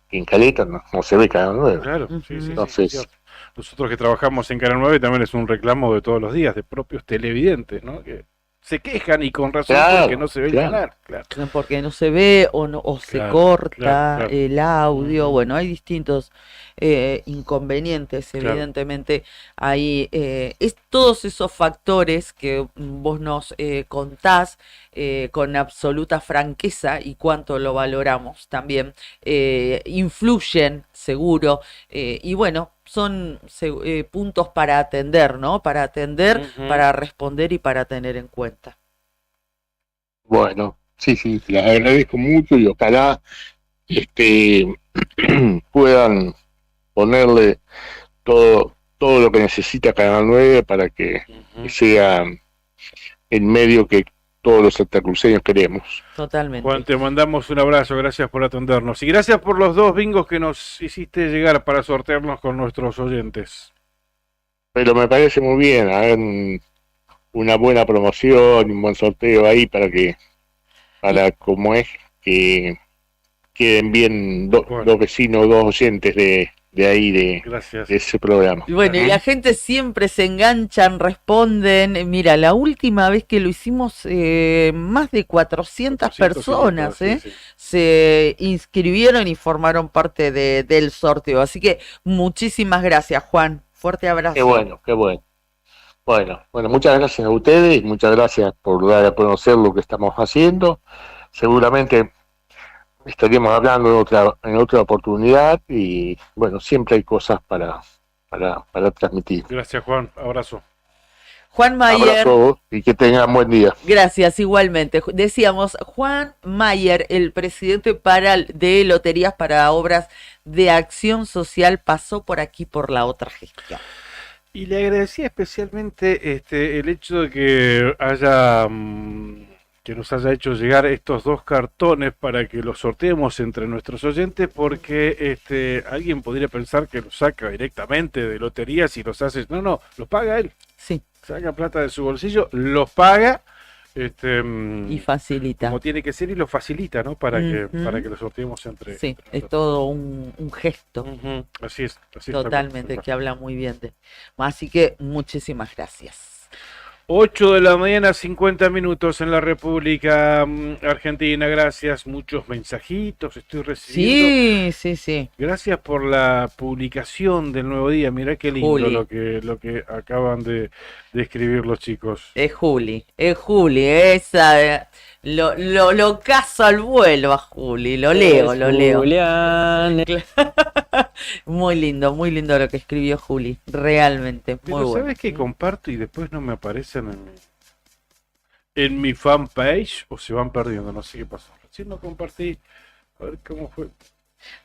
que en Caleta no se ve Canal 9. Claro, sí. Entonces, nosotros que trabajamos en Canal 9 también es un reclamo de todos los días, de propios televidentes, ¿no? Que se quejan, y con razón, Claro, porque no se ve claro. ganar. Claro. Porque no se ve o, no, o se Claro, corta claro. el audio. Ujú. Bueno, hay distintos inconvenientes, Claro. evidentemente. Hay todos esos factores que vos nos contás con absoluta franqueza, y cuánto lo valoramos también, influyen seguro, y bueno, son puntos para atender, ¿no? Para atender, Ujú. para responder y para tener en cuenta. Bueno, sí, le agradezco mucho y ojalá puedan ponerle todo lo que necesita Canal 9 para que Ujú. sea el medio que todos los santacruceños queremos. Totalmente. Juan, te mandamos un abrazo, gracias por atendernos. Y gracias por los 2 bingos que nos hiciste llegar para sortearnos con nuestros oyentes. Pero me parece muy bien, hagan una buena promoción, un buen sorteo ahí para como es, que queden bien Bueno. dos vecinos, 2 oyentes de ahí, de Gracias. ese programa. Y bueno, y la gente siempre se enganchan, responden. Mira, la última vez que lo hicimos, más de 400 personas, sí, sí. se inscribieron y formaron parte del sorteo. Así que muchísimas gracias, Juan. Fuerte abrazo. Qué bueno, qué bueno. Bueno, muchas gracias a ustedes, muchas gracias por dar a conocer lo que estamos haciendo. Seguramente estaríamos hablando en otra oportunidad, y bueno, siempre hay cosas para transmitir. Gracias, Juan. Abrazo. Juan Mayer. Abrazo y que tengan buen día. Gracias, igualmente. Decíamos, Juan Mayer, el presidente de Loterías para Obras de Acción Social, pasó por aquí por la otra gestión. Y le agradecía especialmente el hecho de que que nos haya hecho llegar estos 2 cartones para que los sorteemos entre nuestros oyentes, porque alguien podría pensar que los saca directamente de loterías y los hace. No, los paga él. Sí. Saca plata de su bolsillo, los paga. Y facilita. Como tiene que ser, y lo facilita, ¿no? Para que los sorteemos entre. Sí, es todo un gesto. Ujú. Así es. Totalmente, que habla muy bien de. Así que muchísimas gracias. 8 de la mañana, 50 minutos en la República Argentina. Gracias, muchos mensajitos estoy recibiendo. Sí. Gracias por la publicación del Nuevo Día. Mirá qué lindo Juli. lo que acaban de escribir los chicos. Es Juli, esa. Lo cazo al vuelo a Juli, lo leo. Julián. Muy lindo lo que escribió Juli, realmente, muy Pero bueno. ¿sabes qué comparto y después no me aparecen en mi fanpage? O se van perdiendo, no sé qué pasó. Recién lo compartí, a ver cómo fue.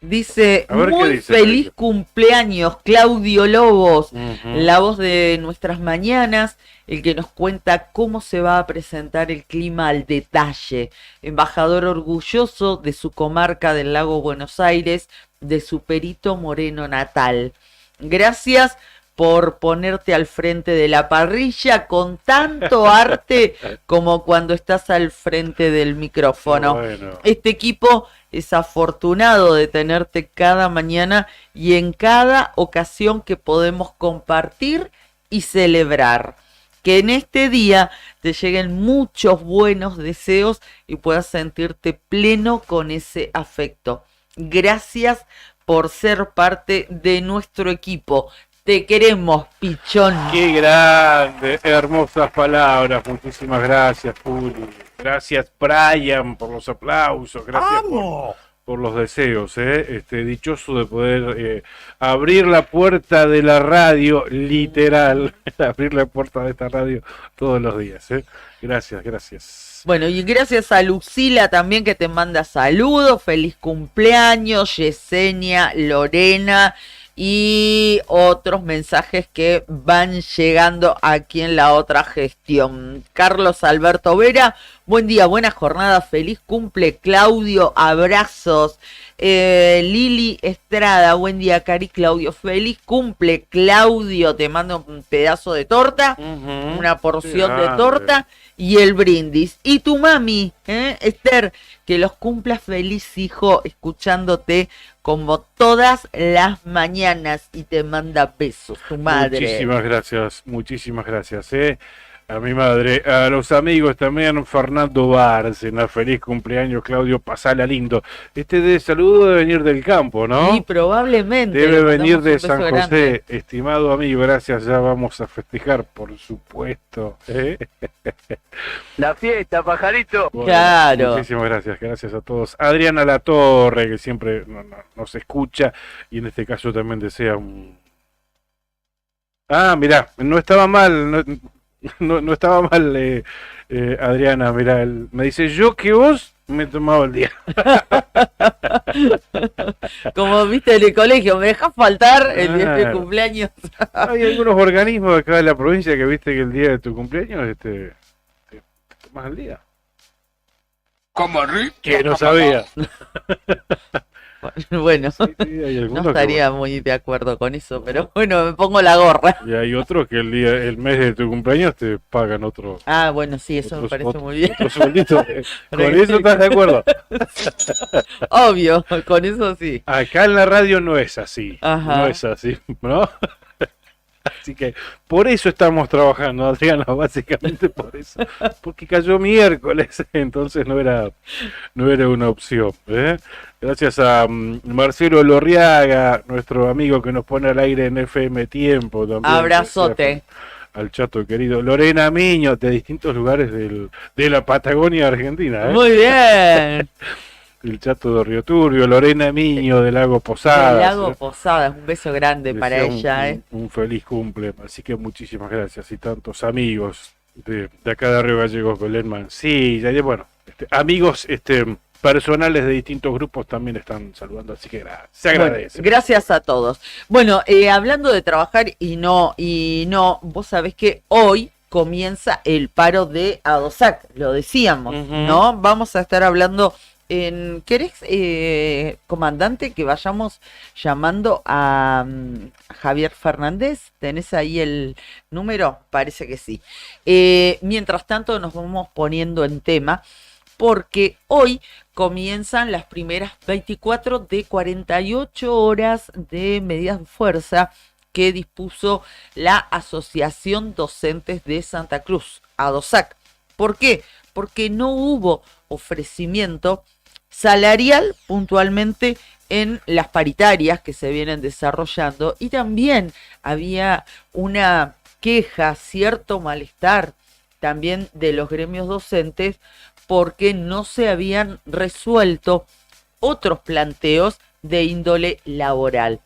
Dice, A ver qué muy dice, feliz Claudio. cumpleaños, Claudio Lobos, Ujú. la voz de nuestras mañanas, el que nos cuenta cómo se va a presentar el clima al detalle. Embajador orgulloso de su comarca del Lago Buenos Aires, de su Perito Moreno natal. Gracias por ponerte al frente de la parrilla con tanto arte como cuando estás al frente del micrófono. Bueno. Este equipo es afortunado de tenerte cada mañana y en cada ocasión que podemos compartir y celebrar. Que en este día te lleguen muchos buenos deseos y puedas sentirte pleno con ese afecto. Gracias por ser parte de nuestro equipo. Te queremos, Pichón. Qué grande, hermosas palabras. Muchísimas gracias, Juli. Gracias, Brian, por los aplausos. Gracias por los deseos. Dichoso de poder abrir la puerta de la radio, literal. Abrir la puerta de esta radio todos los días. Gracias. Bueno, y gracias a Lucila también, que te manda saludos. Feliz cumpleaños, Yesenia, Lorena y otros mensajes que van llegando aquí en la otra gestión. Carlos Alberto Vera, buen día, buena jornada, feliz cumple, Claudio, abrazos. Lili Estrada, buen día, Cari, Claudio, feliz cumple, Claudio, te mando un pedazo de torta, una porción de torta y el brindis. Y tu mami, Esther, que los cumplas feliz, hijo, escuchándote como todas las mañanas, y te manda besos tu madre. Muchísimas gracias. A mi madre, a los amigos también, Fernando Bárcena, feliz cumpleaños, Claudio, pasala lindo. Este de saludo debe venir del campo, ¿no? Sí, probablemente. Debe Le venir mandamos de un beso San José, grande. estimado amigo, gracias, ya vamos a festejar, por supuesto. La fiesta, pajarito. Bueno, Claro. muchísimas gracias a todos. Adriana Latorre, que siempre nos escucha, y en este caso también desea un... Ah, mirá, no estaba mal, no estaba mal, Adriana, mirá, me dice, yo que vos me he tomado el día. Como viste en el colegio, me dejas faltar el día de Claro. cumpleaños. Hay algunos organismos acá de la provincia que viste que el día de tu cumpleaños te tomas el día. Como rico. Que no sabía. Bueno, Sí, hay algunos no que, estaría muy de acuerdo con eso, pero bueno, me pongo la gorra. y hay otros que el mes de tu cumpleaños te pagan otro. Ah, bueno, sí, eso me parece muy bien. Otro sueldito. ¿Con eso estás de acuerdo? Obvio, con eso sí. Acá en la radio no es así. Ajá. No es así, ¿no? Así que por eso estamos trabajando, Adriana, básicamente por eso. Porque cayó miércoles, entonces no era una opción. ¿Eh? Gracias a Marcelo Lorriaga, nuestro amigo que nos pone al aire en FM Tiempo también. Abrazote. Al chato querido. Lorena Miño, de distintos lugares de la Patagonia Argentina. ¿eh? Muy bien. El chato de Río Turbio, Lorena Miño de Lago Posadas. El Lago Posadas, un beso grande Desea para ella. un feliz cumple, así que muchísimas gracias y tantos amigos de acá de Río Gallegos, Belén Mancilla, y bueno, amigos personales de distintos grupos también están saludando, así que se agradece. Bueno, gracias a todos. Bueno, hablando de trabajar y no, vos sabés que hoy comienza el paro de ADOSAC, lo decíamos, ¿no? Vamos a estar hablando ¿querés, comandante, que vayamos llamando a Javier Fernández? ¿Tenés ahí el número? Parece que sí. Mientras tanto nos vamos poniendo en tema, porque hoy comienzan las primeras 24 de 48 horas de medidas de fuerza que dispuso la Asociación Docentes de Santa Cruz, ADOSAC. ¿Por qué? Porque no hubo ofrecimiento salarial puntualmente en las paritarias que se vienen desarrollando, y también había una queja, cierto malestar también de los gremios docentes porque no se habían resuelto otros planteos de índole laboral.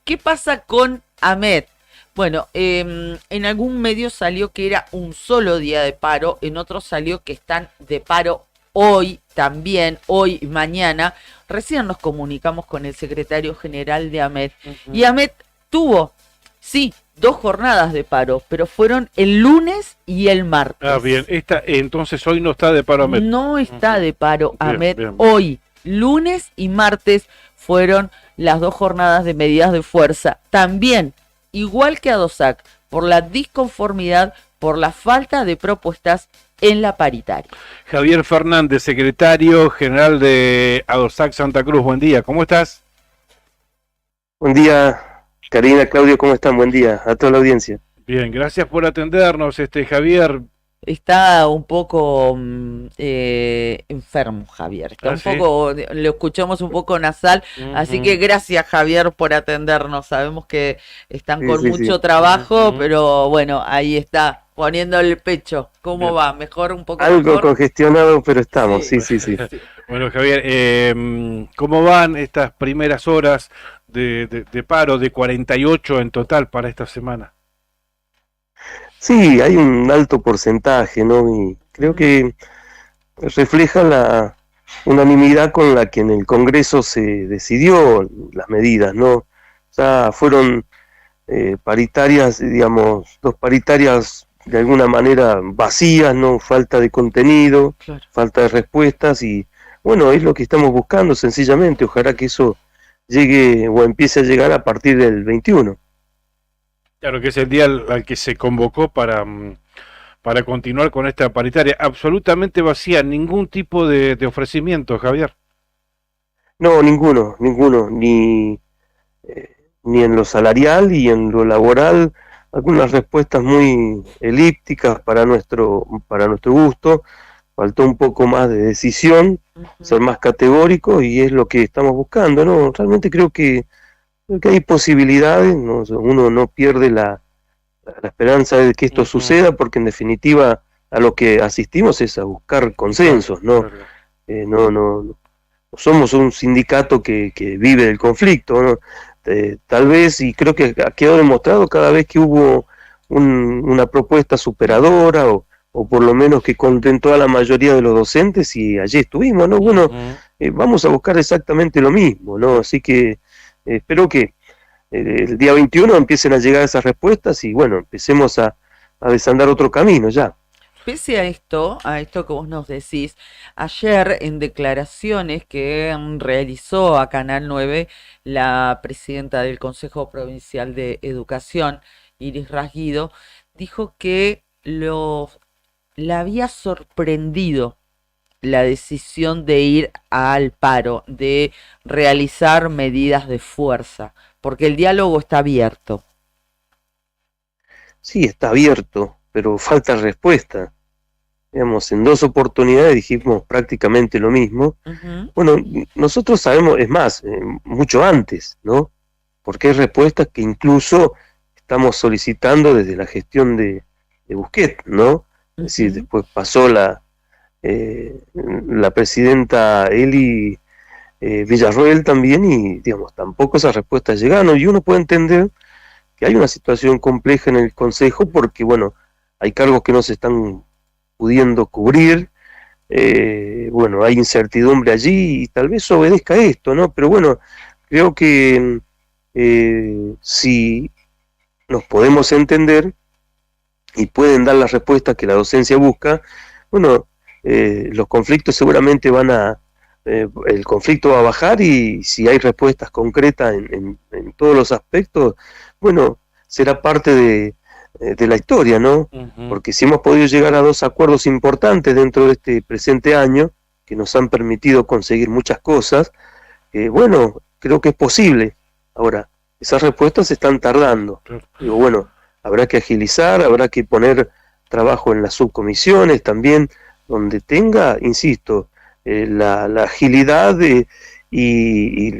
¿Qué pasa con AMET? Bueno, en algún medio salió que era un solo día de paro, en otros salió que están de paro hoy también, hoy y mañana. Recién nos comunicamos con el secretario general de AMET, y AMET tuvo, sí, 2 jornadas de paro, pero fueron el lunes y el martes. Ah, bien, entonces hoy no está de paro AMET. No está de paro Bien, AMET bien. hoy. Lunes y martes fueron las 2 jornadas de medidas de fuerza. También, igual que ADOSAC, por la disconformidad, por la falta de propuestas en la paritaria. Javier Fernández, secretario general de ADOSAC Santa Cruz, buen día, ¿cómo estás? Buen día, Karina, Claudio, ¿cómo están? Buen día a toda la audiencia. Bien, gracias por atendernos, Javier. Está un poco enfermo, Javier. Está ¿sí? lo escuchamos un poco nasal, así que gracias, Javier, por atendernos. Sabemos que están con mucho trabajo, pero bueno, ahí está, poniendo el pecho. ¿Cómo Bien. va? ¿Mejor? ¿Un poco Algo mejor? congestionado, pero estamos, sí. Bueno, Javier, ¿cómo van estas primeras horas de paro, de 48 en total para esta semana? Sí, hay un alto porcentaje, ¿no? Y creo que refleja la unanimidad con la que en el Congreso se decidió las medidas, ¿no? Ya fueron paritarias, digamos, 2 paritarias de alguna manera vacías, ¿no? Falta de contenido, Claro. falta de respuestas, y bueno, es lo que estamos buscando sencillamente. Ojalá que eso llegue o empiece a llegar a partir del 21. Claro, que es el día al que se convocó para continuar con esta paritaria. Absolutamente vacía, ningún tipo de ofrecimiento, Javier. No, ninguno, ni en lo salarial y en lo laboral algunas respuestas muy elípticas para nuestro gusto. Faltó un poco más de decisión, ser más categórico, y es lo que estamos buscando, ¿no? Realmente creo que hay posibilidades, ¿no? Uno no pierde la esperanza de que esto suceda, porque en definitiva a lo que asistimos es a buscar consensos, ¿no? No somos un sindicato que vive del conflicto, ¿no? Tal vez, y creo que ha quedado demostrado cada vez que hubo una propuesta superadora o por lo menos que contentó a la mayoría de los docentes, y allí estuvimos, ¿no? Bueno, vamos a buscar exactamente lo mismo, ¿no? Así que espero que el día 21 empiecen a llegar esas respuestas y bueno, empecemos a desandar otro camino ya. Pese a esto que vos nos decís, ayer en declaraciones que realizó a Canal 9 la presidenta del Consejo Provincial de Educación, Iris Rasguido, dijo que la había sorprendido la decisión de ir al paro, de realizar medidas de fuerza, porque el diálogo está abierto. Sí, está abierto, pero falta respuesta. Digamos, en 2 oportunidades dijimos prácticamente lo mismo. Bueno, nosotros sabemos, es más, mucho antes, ¿no? Porque hay respuestas que incluso estamos solicitando desde la gestión de Busquet, ¿no? Es decir, después pasó la presidenta Eli Villarroel también, y digamos, tampoco esas respuestas llegaron, y uno puede entender que hay una situación compleja en el Consejo porque, bueno, hay cargos que no se están pudiendo cubrir, bueno, hay incertidumbre allí y tal vez obedezca a esto, ¿no? Pero bueno, creo que si nos podemos entender y pueden dar las respuestas que la docencia busca, bueno, los conflictos seguramente el conflicto va a bajar, y si hay respuestas concretas en todos los aspectos, bueno, será parte de la historia, ¿no? Porque si hemos podido llegar a 2 acuerdos importantes dentro de este presente año, que nos han permitido conseguir muchas cosas, bueno, creo que es posible. Ahora, esas respuestas están tardando. Digo, bueno, habrá que agilizar, habrá que poner trabajo en las subcomisiones también, donde tenga, insisto, la agilidad y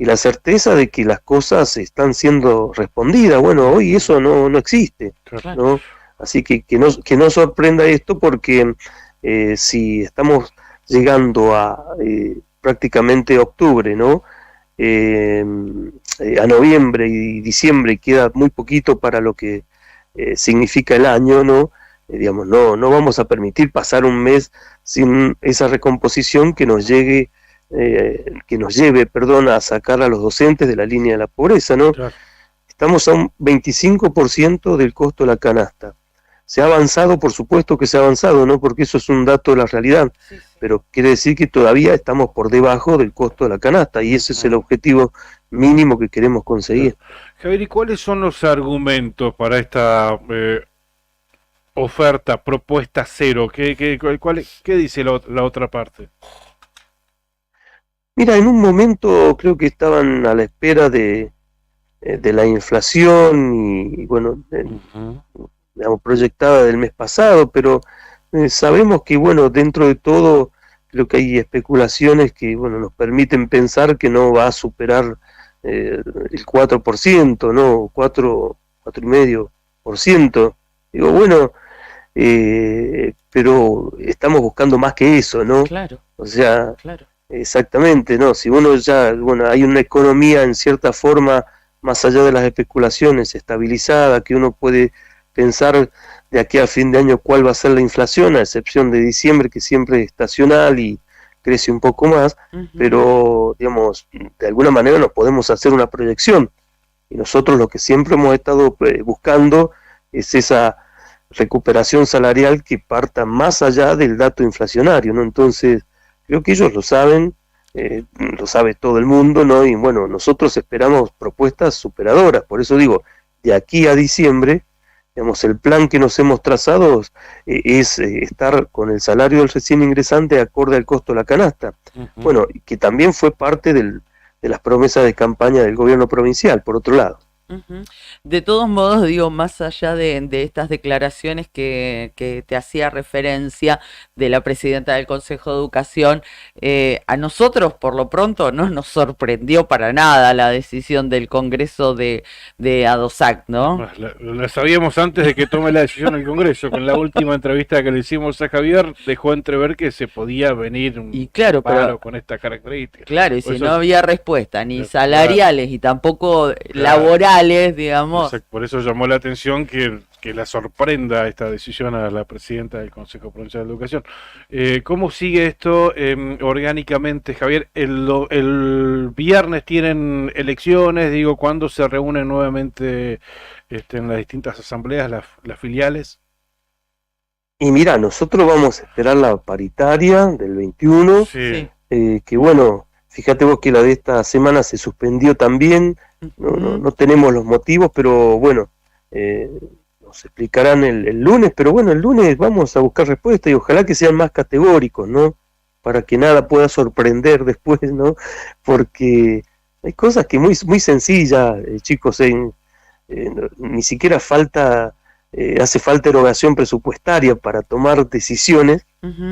la certeza de que las cosas están siendo respondidas. Bueno, hoy eso no existe, ¿no? Así que no sorprenda esto, porque si estamos llegando a prácticamente octubre, ¿no? A noviembre y diciembre queda muy poquito para lo que significa el año, ¿no? Digamos, no vamos a permitir pasar un mes sin esa recomposición que nos lleve, a sacar a los docentes de la línea de la pobreza, ¿no? Claro. Estamos a un 25% del costo de la canasta. Se ha avanzado, por supuesto que se ha avanzado, ¿no? Porque eso es un dato de la realidad, pero quiere decir que todavía estamos por debajo del costo de la canasta, y ese es el objetivo mínimo que queremos conseguir. Javier, ¿y cuáles son los argumentos para esta oferta, propuesta cero? ¿Qué dice la otra parte? Mira, en un momento creo que estaban a la espera de la inflación y bueno, digamos, proyectada del mes pasado, pero sabemos que, bueno, dentro de todo creo que hay especulaciones que, bueno, nos permiten pensar que no va a superar el 4%, ¿no? 4,5%. Digo, bueno, pero estamos buscando más que eso, ¿no? Claro. O sea, claro. Exactamente, ¿no? Si uno ya, bueno, hay una economía en cierta forma, más allá de las especulaciones, estabilizada, que uno puede pensar de aquí a fin de año cuál va a ser la inflación, a excepción de diciembre, que siempre es estacional y crece un poco más, pero, digamos, de alguna manera nos podemos hacer una proyección. Y nosotros lo que siempre hemos estado buscando es esa recuperación salarial que parta más allá del dato inflacionario, ¿no? Entonces, creo que ellos lo saben, lo sabe todo el mundo, ¿no? Y bueno, nosotros esperamos propuestas superadoras. Por eso digo, de aquí a diciembre, digamos, el plan que nos hemos trazado es estar con el salario del recién ingresante acorde al costo de la canasta. Bueno, que también fue parte de las promesas de campaña del gobierno provincial, por otro lado. Ujú. De todos modos, digo, más allá de estas declaraciones que te hacía referencia de la presidenta del Consejo de Educación, a nosotros por lo pronto no nos sorprendió para nada la decisión del Congreso de ADOSAC, ¿no? La sabíamos antes de que tome la decisión el Congreso. Con la última entrevista que le hicimos a Javier, dejó entrever que se podía venir un claro, paro pero, con esta característica. Claro, y Por si eso, no había respuesta, ni claro, salariales y tampoco laborales, digamos. por eso llamó la atención que la sorprenda esta decisión a la presidenta del Consejo Provincial de Educación. ¿Cómo sigue esto orgánicamente, Javier? El viernes tienen elecciones, digo, ¿cuándo se reúnen nuevamente en las distintas asambleas, las filiales? Y mira, nosotros vamos a esperar la paritaria del 21, Sí. Que bueno, fíjate vos que la de esta semana se suspendió también, no tenemos los motivos, pero bueno, nos explicarán el lunes, pero bueno, el lunes vamos a buscar respuestas y ojalá que sean más categóricos, ¿no? Para que nada pueda sorprender después, ¿no? Porque hay cosas que muy sencillas, chicos, ni siquiera hace falta erogación presupuestaria para tomar decisiones,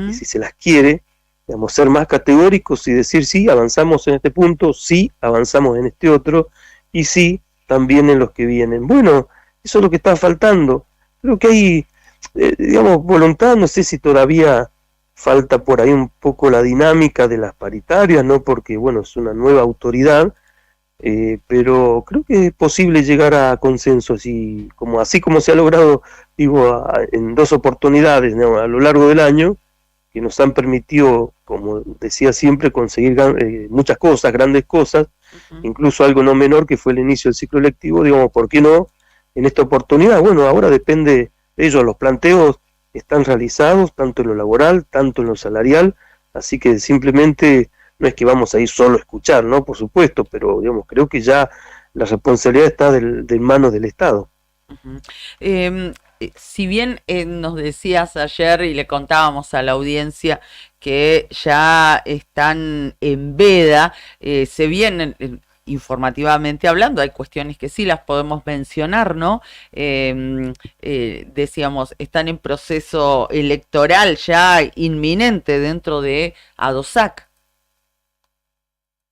y si se las quiere, digamos, ser más categóricos y decir sí, avanzamos en este punto, sí, avanzamos en este otro, y sí, también en los que vienen. Bueno, eso es lo que está faltando. Creo que hay, digamos, voluntad, no sé si todavía falta por ahí un poco la dinámica de las paritarias, ¿no? Porque, bueno, es una nueva autoridad, pero creo que es posible llegar a consensos, y así como se ha logrado, digo, en 2 oportunidades, ¿no?, a lo largo del año, que nos han permitido, como decía siempre, conseguir muchas cosas, grandes cosas, incluso algo no menor que fue el inicio del ciclo lectivo. Digamos, ¿por qué no en esta oportunidad? Bueno, ahora depende de ellos, los planteos están realizados, tanto en lo laboral, tanto en lo salarial, así que simplemente no es que vamos a ir solo a escuchar, ¿no? Por supuesto, pero digamos, creo que ya la responsabilidad está en manos del Estado. Si bien nos decías ayer y le contábamos a la audiencia que ya están en veda, se vienen informativamente hablando, hay cuestiones que sí las podemos mencionar, ¿no? Decíamos, están en proceso electoral ya inminente dentro de ADOSAC.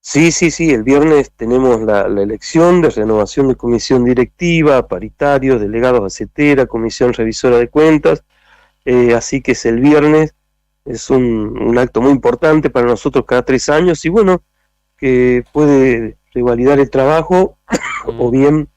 Sí, el viernes tenemos la elección de renovación de comisión directiva, paritarios, delegados a CETERA, comisión revisora de cuentas, así que es el viernes, es un acto muy importante para nosotros cada 3 años, y bueno, que puede revalidar el trabajo o bien,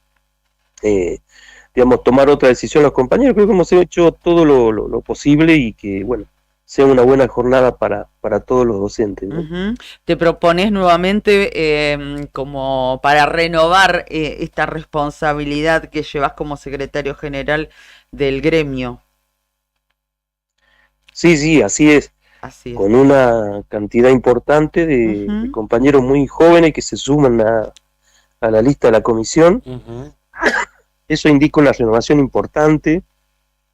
digamos, tomar otra decisión los compañeros. Creo que hemos hecho todo lo posible y que, bueno, sea una buena jornada para todos los docentes, ¿no? Te propones nuevamente como para renovar esta responsabilidad que llevas como secretario general del gremio. Sí, así es. Con una cantidad importante de compañeros muy jóvenes que se suman a la lista de la comisión. Eso indica una renovación importante,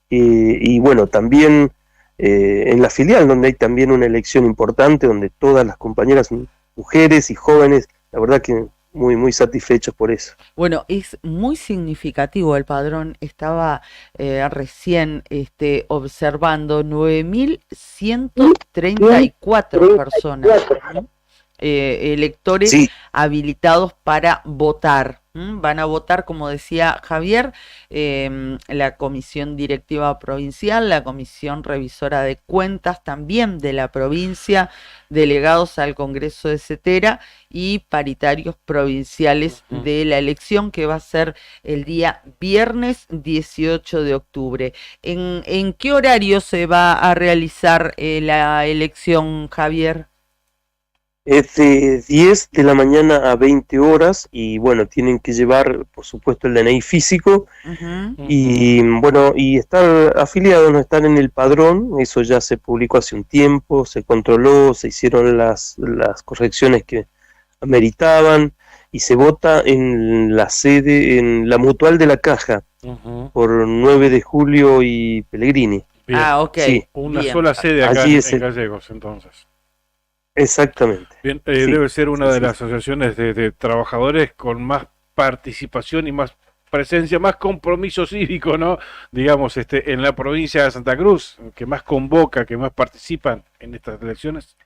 y bueno, también en la filial, donde hay también una elección importante, donde todas las compañeras mujeres y jóvenes, la verdad que muy satisfechos por eso. Bueno, es muy significativo el padrón. Estaba recién observando 9.134 personas, electores habilitados para votar. Van a votar, como decía Javier, la comisión directiva provincial, la comisión revisora de cuentas también de la provincia, delegados al Congreso de CETERA y paritarios provinciales de la elección, que va a ser el día viernes 18 de octubre. ¿En qué horario se va a realizar la elección, Javier? Es de 10 de la mañana a 20 horas, y bueno, tienen que llevar, por supuesto, el DNI físico, y bueno, y estar afiliados, no estar en el padrón. Eso ya se publicó hace un tiempo, se controló, se hicieron las correcciones que ameritaban, y se vota en la sede, en la Mutual de la Caja, por 9 de julio y Pellegrini. Bien. Ok. Sí. Una sola sede acá Allí en Gallegos, entonces. Exactamente. Bien, debe ser una de las asociaciones de trabajadores con más participación y más presencia, más compromiso cívico, ¿no? Digamos, en la provincia de Santa Cruz, que más convoca, que más participan en estas elecciones.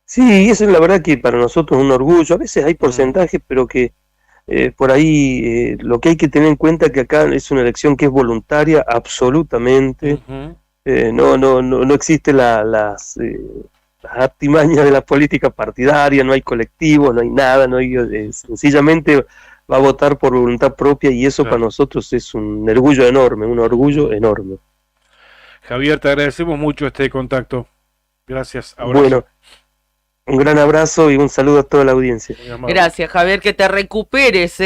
Sí, eso es la verdad que para nosotros es un orgullo. A veces hay porcentajes, pero que por ahí lo que hay que tener en cuenta es que acá es una elección que es voluntaria absolutamente. No existe las artimañas de la política partidaria, no hay colectivos, no hay nada, sencillamente va a votar por voluntad propia y eso para nosotros es un orgullo enorme, Javier, te agradecemos mucho este contacto. Gracias. Abrazo. Bueno, un gran abrazo y un saludo a toda la audiencia. Gracias, Javier, que te recuperes,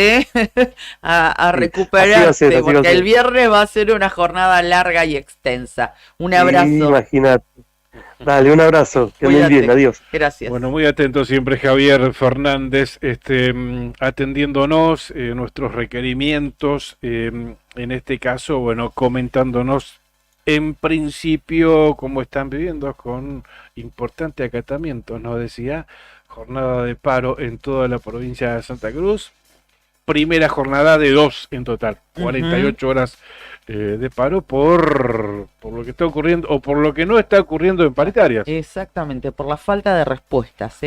a recuperarte, porque el viernes va a ser una jornada larga y extensa. Un abrazo. Imagínate. Dale, un abrazo. Que anden bien, adiós. Gracias. Bueno, muy atento siempre Javier Fernández, atendiéndonos nuestros requerimientos, en este caso, bueno, comentándonos en principio cómo están viviendo con importante acatamiento, nos decía, jornada de paro en toda la provincia de Santa Cruz, primera jornada de 2 en total, 48 horas de paro por lo que está ocurriendo o por lo que no está ocurriendo en paritarias. Exactamente, por la falta de respuestas,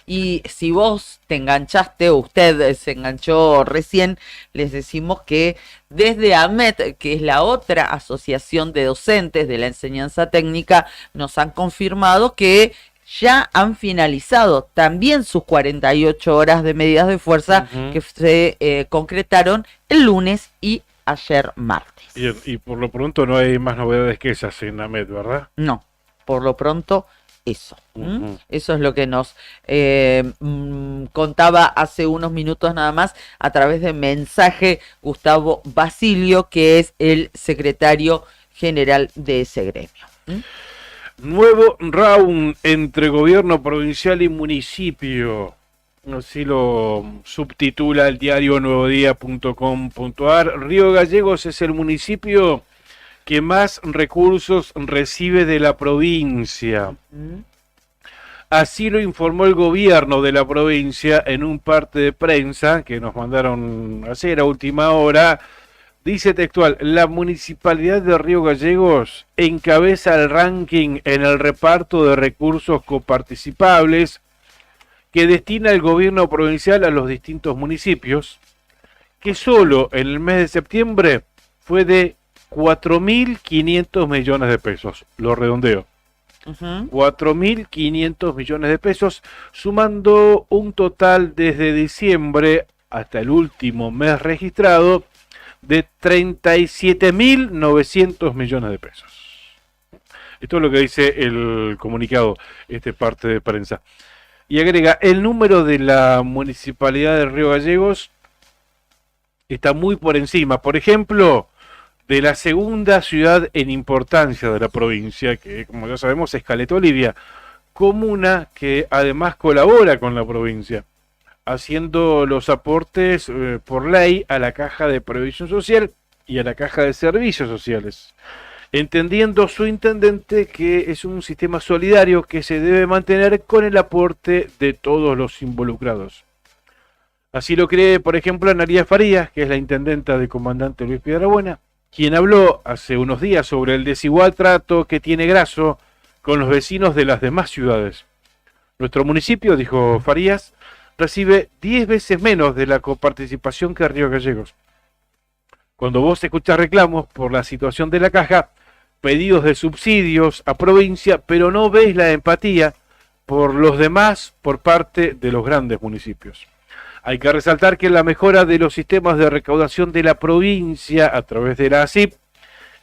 Y si vos te enganchaste o usted se enganchó recién, les decimos que desde AMET, que es la otra asociación de docentes de la enseñanza técnica, nos han confirmado que ya han finalizado también sus 48 horas de medidas de fuerza que se concretaron el lunes y ayer martes. Bien, y por lo pronto no hay más novedades que esas en AMET, ¿verdad? No, por lo pronto eso. Eso es lo que nos contaba hace unos minutos nada más a través de mensaje Gustavo Basilio, que es el secretario general de ese gremio. Nuevo round entre gobierno provincial y municipio. Así lo subtitula el diario nuevodía.com.ar. Río Gallegos es el municipio que más recursos recibe de la provincia. Así lo informó el gobierno de la provincia en un parte de prensa que nos mandaron ayer a última hora. Dice textual, la municipalidad de Río Gallegos encabeza el ranking en el reparto de recursos coparticipables que destina el gobierno provincial a los distintos municipios, que solo en el mes de septiembre fue de 4.500 millones de pesos, lo redondeo. 4.500 millones de pesos, sumando un total desde diciembre hasta el último mes registrado de 37.900 millones de pesos. Esto es lo que dice el comunicado, parte de prensa. Y agrega, el número de la municipalidad de Río Gallegos está muy por encima, por ejemplo, de la segunda ciudad en importancia de la provincia, que como ya sabemos es Caleta Olivia, comuna que además colabora con la provincia, haciendo los aportes por ley a la Caja de Previsión Social y a la Caja de Servicios Sociales, entendiendo su intendente que es un sistema solidario que se debe mantener con el aporte de todos los involucrados. Así lo cree, por ejemplo, Analía Farías, que es la intendenta del comandante Luis Piedrabuena, quien habló hace unos días sobre el desigual trato que tiene Grasso con los vecinos de las demás ciudades. Nuestro municipio, dijo Farías, recibe 10 veces menos de la coparticipación que Río Gallegos. Cuando vos escuchás reclamos por la situación de la caja, pedidos de subsidios a provincia, pero no ves la empatía por los demás por parte de los grandes municipios. Hay que resaltar que la mejora de los sistemas de recaudación de la provincia a través de la ASIP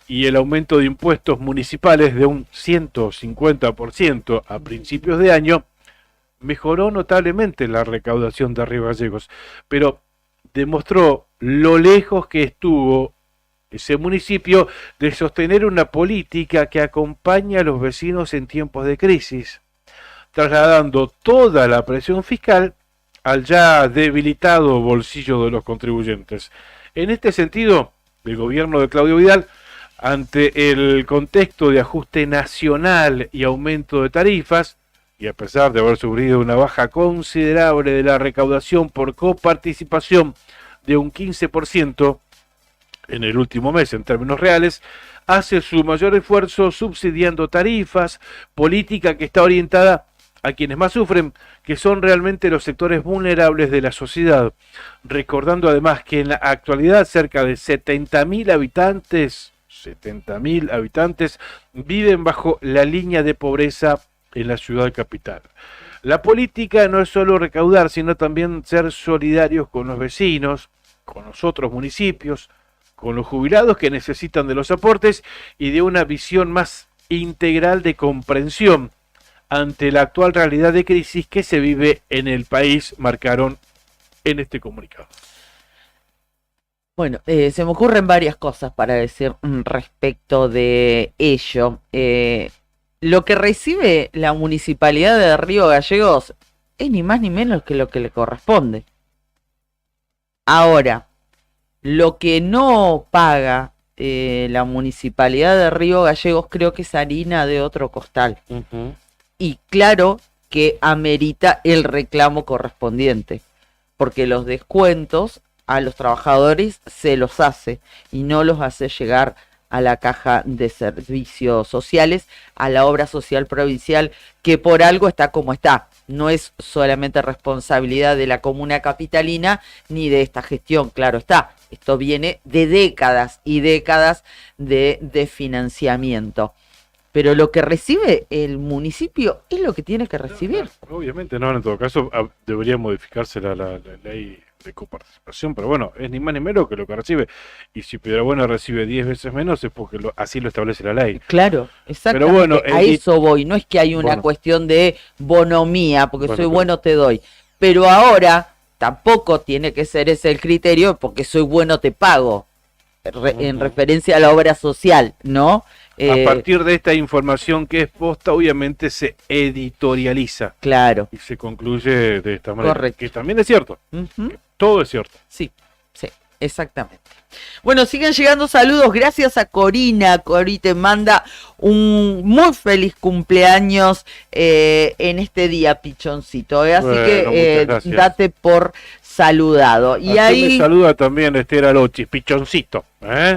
y el aumento de impuestos municipales de un 150% a principios de año mejoró notablemente la recaudación de Río Gallegos, pero demostró lo lejos que estuvo ese municipio de sostener una política que acompaña a los vecinos en tiempos de crisis, trasladando toda la presión fiscal al ya debilitado bolsillo de los contribuyentes. En este sentido, el gobierno de Claudio Vidal, ante el contexto de ajuste nacional y aumento de tarifas, y a pesar de haber sufrido una baja considerable de la recaudación por coparticipación de un 15%, en el último mes en términos reales, hace su mayor esfuerzo subsidiando tarifas, política que está orientada a quienes más sufren, que son realmente los sectores vulnerables de la sociedad, recordando además que en la actualidad cerca de 70.000 habitantes viven bajo la línea de pobreza en la ciudad capital. La política no es solo recaudar, sino también ser solidarios con los vecinos, con los otros municipios, con los jubilados que necesitan de los aportes y de una visión más integral de comprensión ante la actual realidad de crisis que se vive en el país, marcaron en este comunicado. Bueno, se me ocurren varias cosas para decir respecto de ello. Lo que recibe la Municipalidad de Río Gallegos es ni más ni menos que lo que le corresponde. Ahora, lo que no paga la Municipalidad de Río Gallegos creo que es harina de otro costal. Y claro que amerita el reclamo correspondiente, porque los descuentos a los trabajadores se los hace y no los hace llegar a la Caja de Servicios Sociales, a la obra social provincial, que por algo está como está. No es solamente responsabilidad de la comuna capitalina ni de esta gestión, claro está. Esto viene de décadas y décadas de financiamiento. Pero lo que recibe el municipio es lo que tiene que recibir. Obviamente no, en todo caso debería modificarse la ley de coparticipación, pero bueno, es ni más ni menos que lo que recibe. Y si Piedrabuena recibe 10 veces menos es porque así lo establece la ley. Claro, exactamente. Pero bueno, a eso voy. No es que hay una cuestión de bonomía, porque soy bueno te doy. Pero ahora tampoco tiene que ser ese el criterio, porque soy bueno te pago. En referencia a la obra social, ¿no? A partir de esta información que es posta, obviamente se editorializa. Claro. Y se concluye de esta manera. Correcto. Que también es cierto. Todo es cierto. Sí, exactamente. Bueno, siguen llegando saludos. Gracias a Corina. Cori te manda un muy feliz cumpleaños en este día, pichoncito. Así que date por saludado. Y ahí me saluda también Esther Lochis, pichoncito.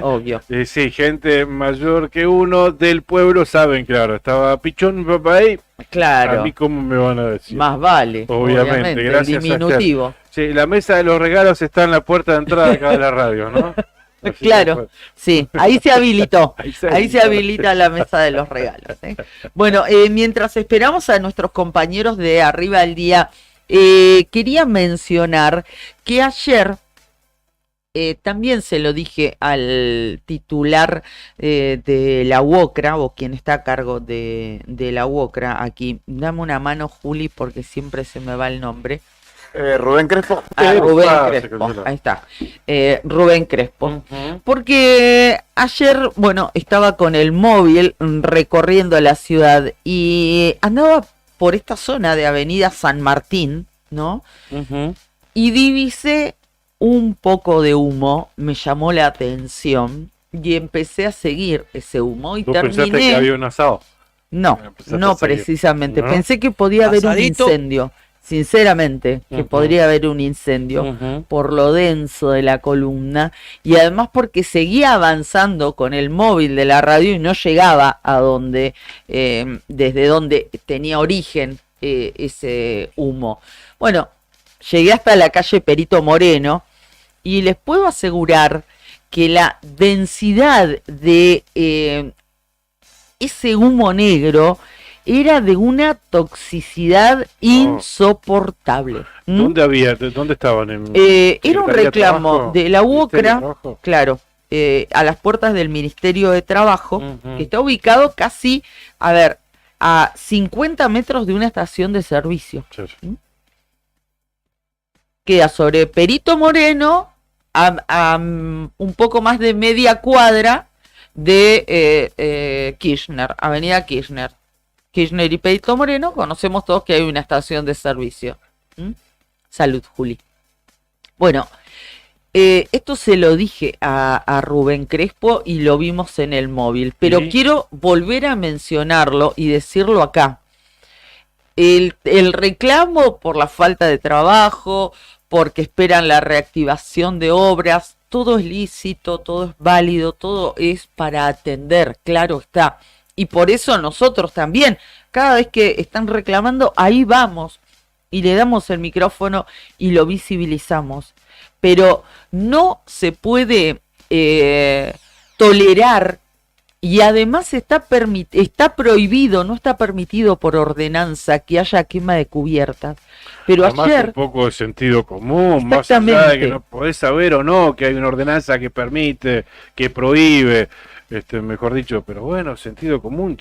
Obvio. Sí, gente mayor que uno del pueblo saben, claro. Estaba pichón mi papá ahí. Claro. A mí cómo me van a decir. Más vale. Obviamente. Gracias. El diminutivo. Sí, la mesa de los regalos está en la puerta de entrada acá de la radio, ¿no? Así claro, sí, ahí se habilitó, ahí se habilita la mesa de los regalos. Bueno, mientras esperamos a nuestros compañeros de Arriba del Día, quería mencionar que ayer, también se lo dije al titular de la UOCRA, o quien está a cargo de la UOCRA aquí, dame una mano Juli porque siempre se me va el nombre. Rubén Crespo. Rubén Crespo, ahí está. Rubén Crespo. Porque ayer, bueno, estaba con el móvil recorriendo la ciudad y andaba por esta zona de Avenida San Martín, ¿no? Y divisé un poco de humo, me llamó la atención y empecé a seguir ese humo y terminé. ¿Pensaste que había un asado? No, no precisamente. ¿No? Pensé que podía haber un incendio. Sinceramente, que podría haber un incendio por lo denso de la columna y además porque seguía avanzando con el móvil de la radio y no llegaba a donde, desde donde tenía origen ese humo. Bueno, llegué hasta la calle Perito Moreno y les puedo asegurar que la densidad de ese humo negro era de una toxicidad insoportable. ¿Dónde estaban? Era un reclamo de la UOCRA, claro, a las puertas del Ministerio de Trabajo, que está ubicado casi, a 50 metros de una estación de servicio. Queda sobre Perito Moreno, a un poco más de media cuadra de Kirchner, Avenida Kirchner. Kirchner y Perito Moreno, conocemos todos que hay una estación de servicio. Salud, Juli. Bueno, esto se lo dije a Rubén Crespo y lo vimos en el móvil, pero quiero volver a mencionarlo y decirlo acá. El reclamo por la falta de trabajo, porque esperan la reactivación de obras, todo es lícito, todo es válido, todo es para atender, claro está. Y por eso nosotros también, cada vez que están reclamando, ahí vamos y le damos el micrófono y lo visibilizamos. Pero no se puede tolerar, y además está prohibido, no está permitido por ordenanza que haya quema de cubiertas. Pero además, ayer... un poco de sentido común, más allá de que no podés saber o no que hay una ordenanza que permite, que prohíbe, mejor dicho, pero bueno, sentido común,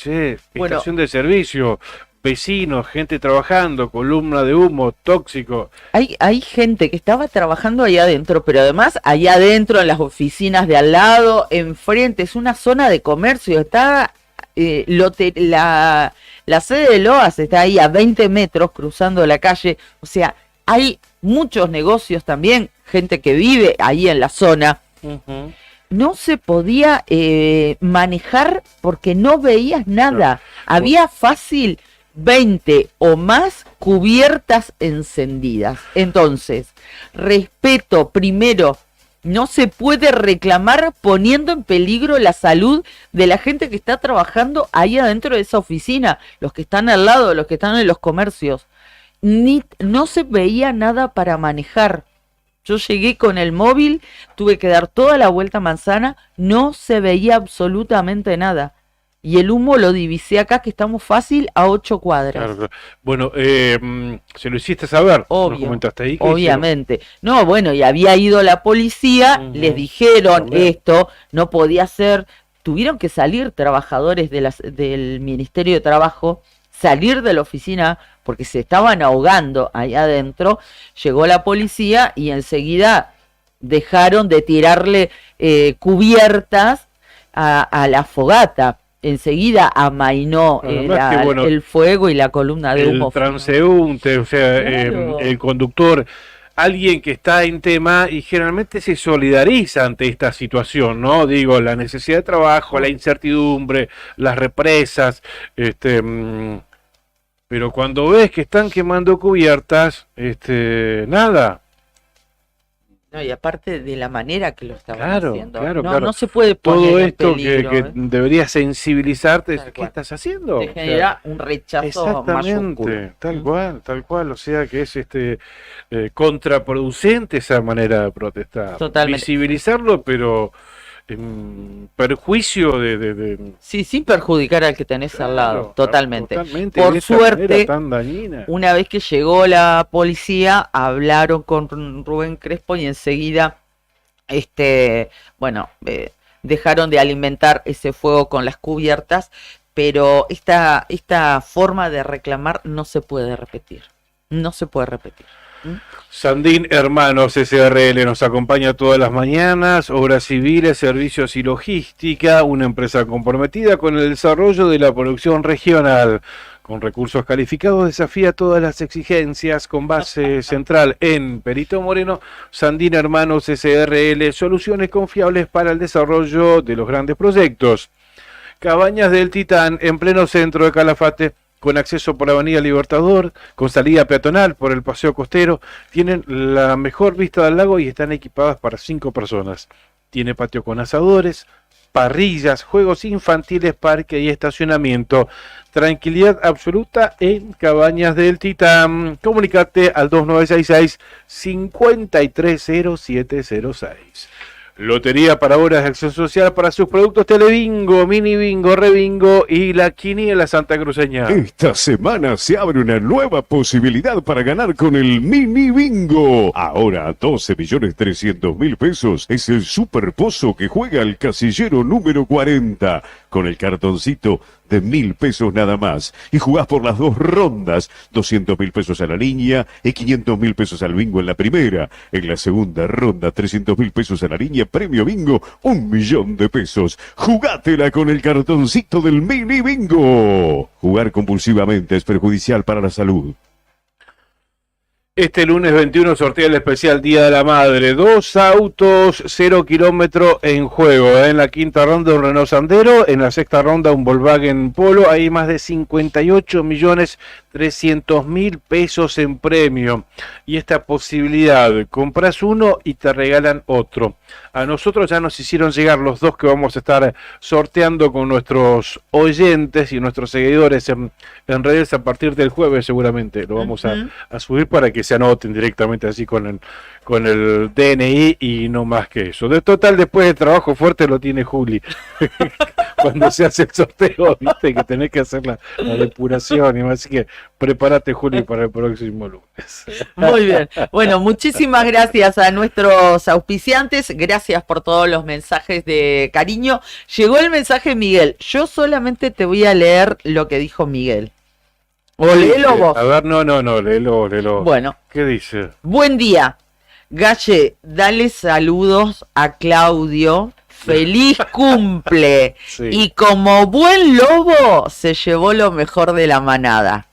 estación de servicio, vecinos, gente trabajando, columna de humo, tóxico. Hay gente que estaba trabajando ahí adentro, pero además allá adentro, en las oficinas de al lado, enfrente, es una zona de comercio, está la sede de Loas está ahí a 20 metros cruzando la calle, o sea, hay muchos negocios también, gente que vive ahí en la zona. Uh-huh. No se podía manejar porque no veías nada, había fácil 20 o más cubiertas encendidas. Entonces, respeto primero, no se puede reclamar poniendo en peligro la salud de la gente que está trabajando ahí adentro de esa oficina, los que están al lado, los que están en los comercios. No se veía nada para manejar. Yo llegué con el móvil, tuve que dar toda la vuelta a manzana, no se veía absolutamente nada. Y el humo lo divisé acá, que estamos fácil a 8 cuadras. Claro. Bueno, se lo hiciste saber. Obvio, ¿Nos comentaste ahí? obviamente. No, bueno, y había ido la policía, les dijeron esto, no podía ser. Tuvieron que salir trabajadores del Ministerio de Trabajo, salir de la oficina porque se estaban ahogando ahí adentro. Llegó la policía y enseguida dejaron de tirarle cubiertas a la fogata. Enseguida amainó el fuego y la columna de humo. El transeúnte, o sea, claro. El conductor, alguien que está en tema y generalmente se solidariza ante esta situación, ¿no? Digo, la necesidad de trabajo, la incertidumbre, las represas, pero cuando ves que están quemando cubiertas, nada. No, y aparte de la manera que lo estaban haciendo. Claro. No se puede poner todo esto en peligro, que debería sensibilizarte. ¿Qué estás haciendo? Te genera un rechazo mayúsculo. Tal cual. O sea que es contraproducente esa manera de protestar. Totalmente. Visibilizarlo, pero en perjuicio de... Sí, sin perjudicar al que tenés al lado. Totalmente. Por suerte, tan dañina. Una vez que llegó la policía, hablaron con Rubén Crespo y enseguida, dejaron de alimentar ese fuego con las cubiertas, pero esta forma de reclamar no se puede repetir. No se puede repetir. Sandín Hermanos SRL nos acompaña todas las mañanas, obras civiles, servicios y logística, una empresa comprometida con el desarrollo de la producción regional. Con recursos calificados desafía todas las exigencias, con base central en Perito Moreno. Sandín Hermanos SRL, soluciones confiables para el desarrollo de los grandes proyectos. Cabañas del Titán, en pleno centro de Calafate, con acceso por la Avenida Libertador, con salida peatonal por el Paseo Costero, tienen la mejor vista del lago y están equipadas para 5 personas. Tiene patio con asadores, parrillas, juegos infantiles, parque y estacionamiento. Tranquilidad absoluta en Cabañas del Titán. Comunicate al 2966-530706. Lotería para obras de acción social para sus productos Telebingo, Mini Bingo, Rebingo y la Quiniela Santa Cruceña. Esta semana se abre una nueva posibilidad para ganar con el Mini Bingo. Ahora 12.300.000 pesos es el super pozo que juega el casillero número 40 con el cartoncito de 1.000 pesos nada más. Y jugás por las 2 rondas, 200.000 pesos a la línea y 500.000 pesos al bingo en la primera. En la segunda ronda, 300.000 pesos a la línea, premio bingo, 1.000.000 de pesos. Jugátela con el cartoncito del Mini Bingo. Jugar compulsivamente es perjudicial para la salud. Este lunes 21 sortea el especial Día de la Madre. 2 autos, 0 kilómetros en juego. En la quinta ronda un Renault Sandero, en la sexta ronda un Volkswagen Polo. Hay más de 58 millones 300.000 pesos en premio. Y esta posibilidad, compras uno y te regalan otro. A nosotros ya nos hicieron llegar los dos que vamos a estar sorteando con nuestros oyentes y nuestros seguidores en redes a partir del jueves seguramente. Lo vamos a subir para que se anoten directamente así con el DNI y no más que eso. De total, después de trabajo fuerte lo tiene Juli. Cuando se hace el sorteo, viste que tenés que hacer la depuración y más. Así que prepárate, Juli, para el próximo lunes. Muy bien. Bueno, muchísimas gracias a nuestros auspiciantes. Gracias por todos los mensajes de cariño. Llegó el mensaje de Miguel. Yo solamente te voy a leer lo que dijo Miguel. O léelo vos. A ver, no, léelo. Bueno. ¿Qué dice? Buen día. Galle, dale saludos a Claudio. ¡Feliz cumple! Sí. Y como buen lobo, se llevó lo mejor de la manada.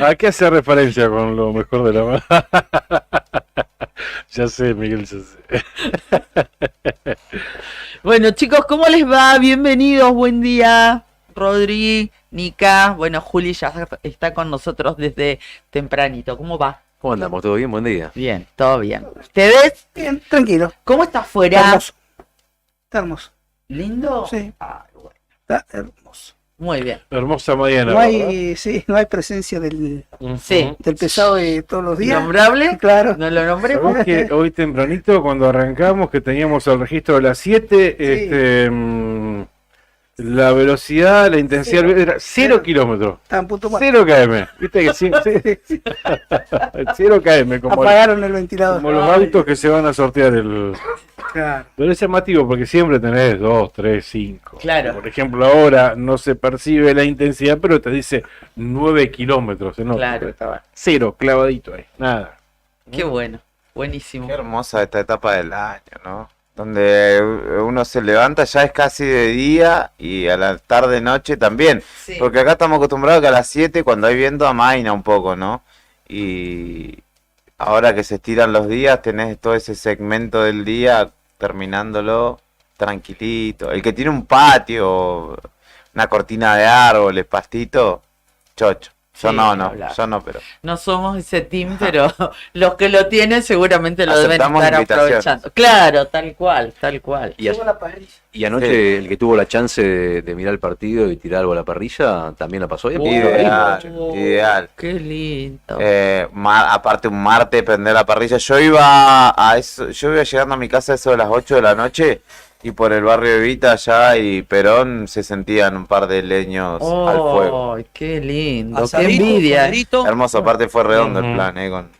¿A qué hace referencia con lo mejor de la manada? Ya sé, Miguel, ya sé. Bueno, chicos, ¿cómo les va? Bienvenidos, buen día. Rodri, Nica, bueno, Juli ya está con nosotros desde tempranito. ¿Cómo va? ¿Cómo andamos? ¿Todo bien? Buen día. Bien, todo bien. ¿Ustedes? Bien, tranquilo. ¿Cómo está afuera? Está hermoso. Está hermoso. ¿Lindo? Sí. Ah, bueno. Está hermoso. Muy bien. Hermosa mañana. No hay, sí, no hay presencia del pesado de todos los días. ¿Nombrable? Claro. ¿No lo nombremos? ¿Sabés que hoy tempranito, cuando arrancamos, que teníamos el registro de las 7, la velocidad, la intensidad era 0 kilómetros. Está en punto 0 km. ¿Viste que sí? 0 km. Como apagaron el ventilador. Como los autos que se van a sortear Claro. Pero es llamativo porque siempre tenés 2, 3, 5. Claro. Por ejemplo, ahora no se percibe la intensidad, pero te dice 9 kilómetros. ¿No? Claro. Estaba 0, clavadito ahí. Nada. Qué bueno. Buenísimo. Qué hermosa esta etapa del año, ¿no? Donde uno se levanta, ya es casi de día y a la tarde noche también. Sí. Porque acá estamos acostumbrados que a las 7 cuando hay viento amaina un poco, ¿no? Y ahora que se estiran los días, tenés todo ese segmento del día terminándolo tranquilito. El que tiene un patio, una cortina de árboles, pastito, chocho. Yo Sí, yo no, pero... No somos ese team, pero los que lo tienen seguramente lo deben Aceptamos estar invitaciones. aprovechando. Claro, tal cual, tal cual. Y anoche el que tuvo la chance de mirar el partido y tirar algo a la parrilla, también la pasó bien. Ideal. Qué lindo. Aparte un martes prender la parrilla. Yo iba llegando a mi casa eso de las 8 de la noche y por el barrio de Vita allá y Perón se sentían un par de leños al fuego. ¡Ay, qué lindo! Asadito, ¡Qué envidia! cocidito. Hermoso, aparte fue redondo el plan, con...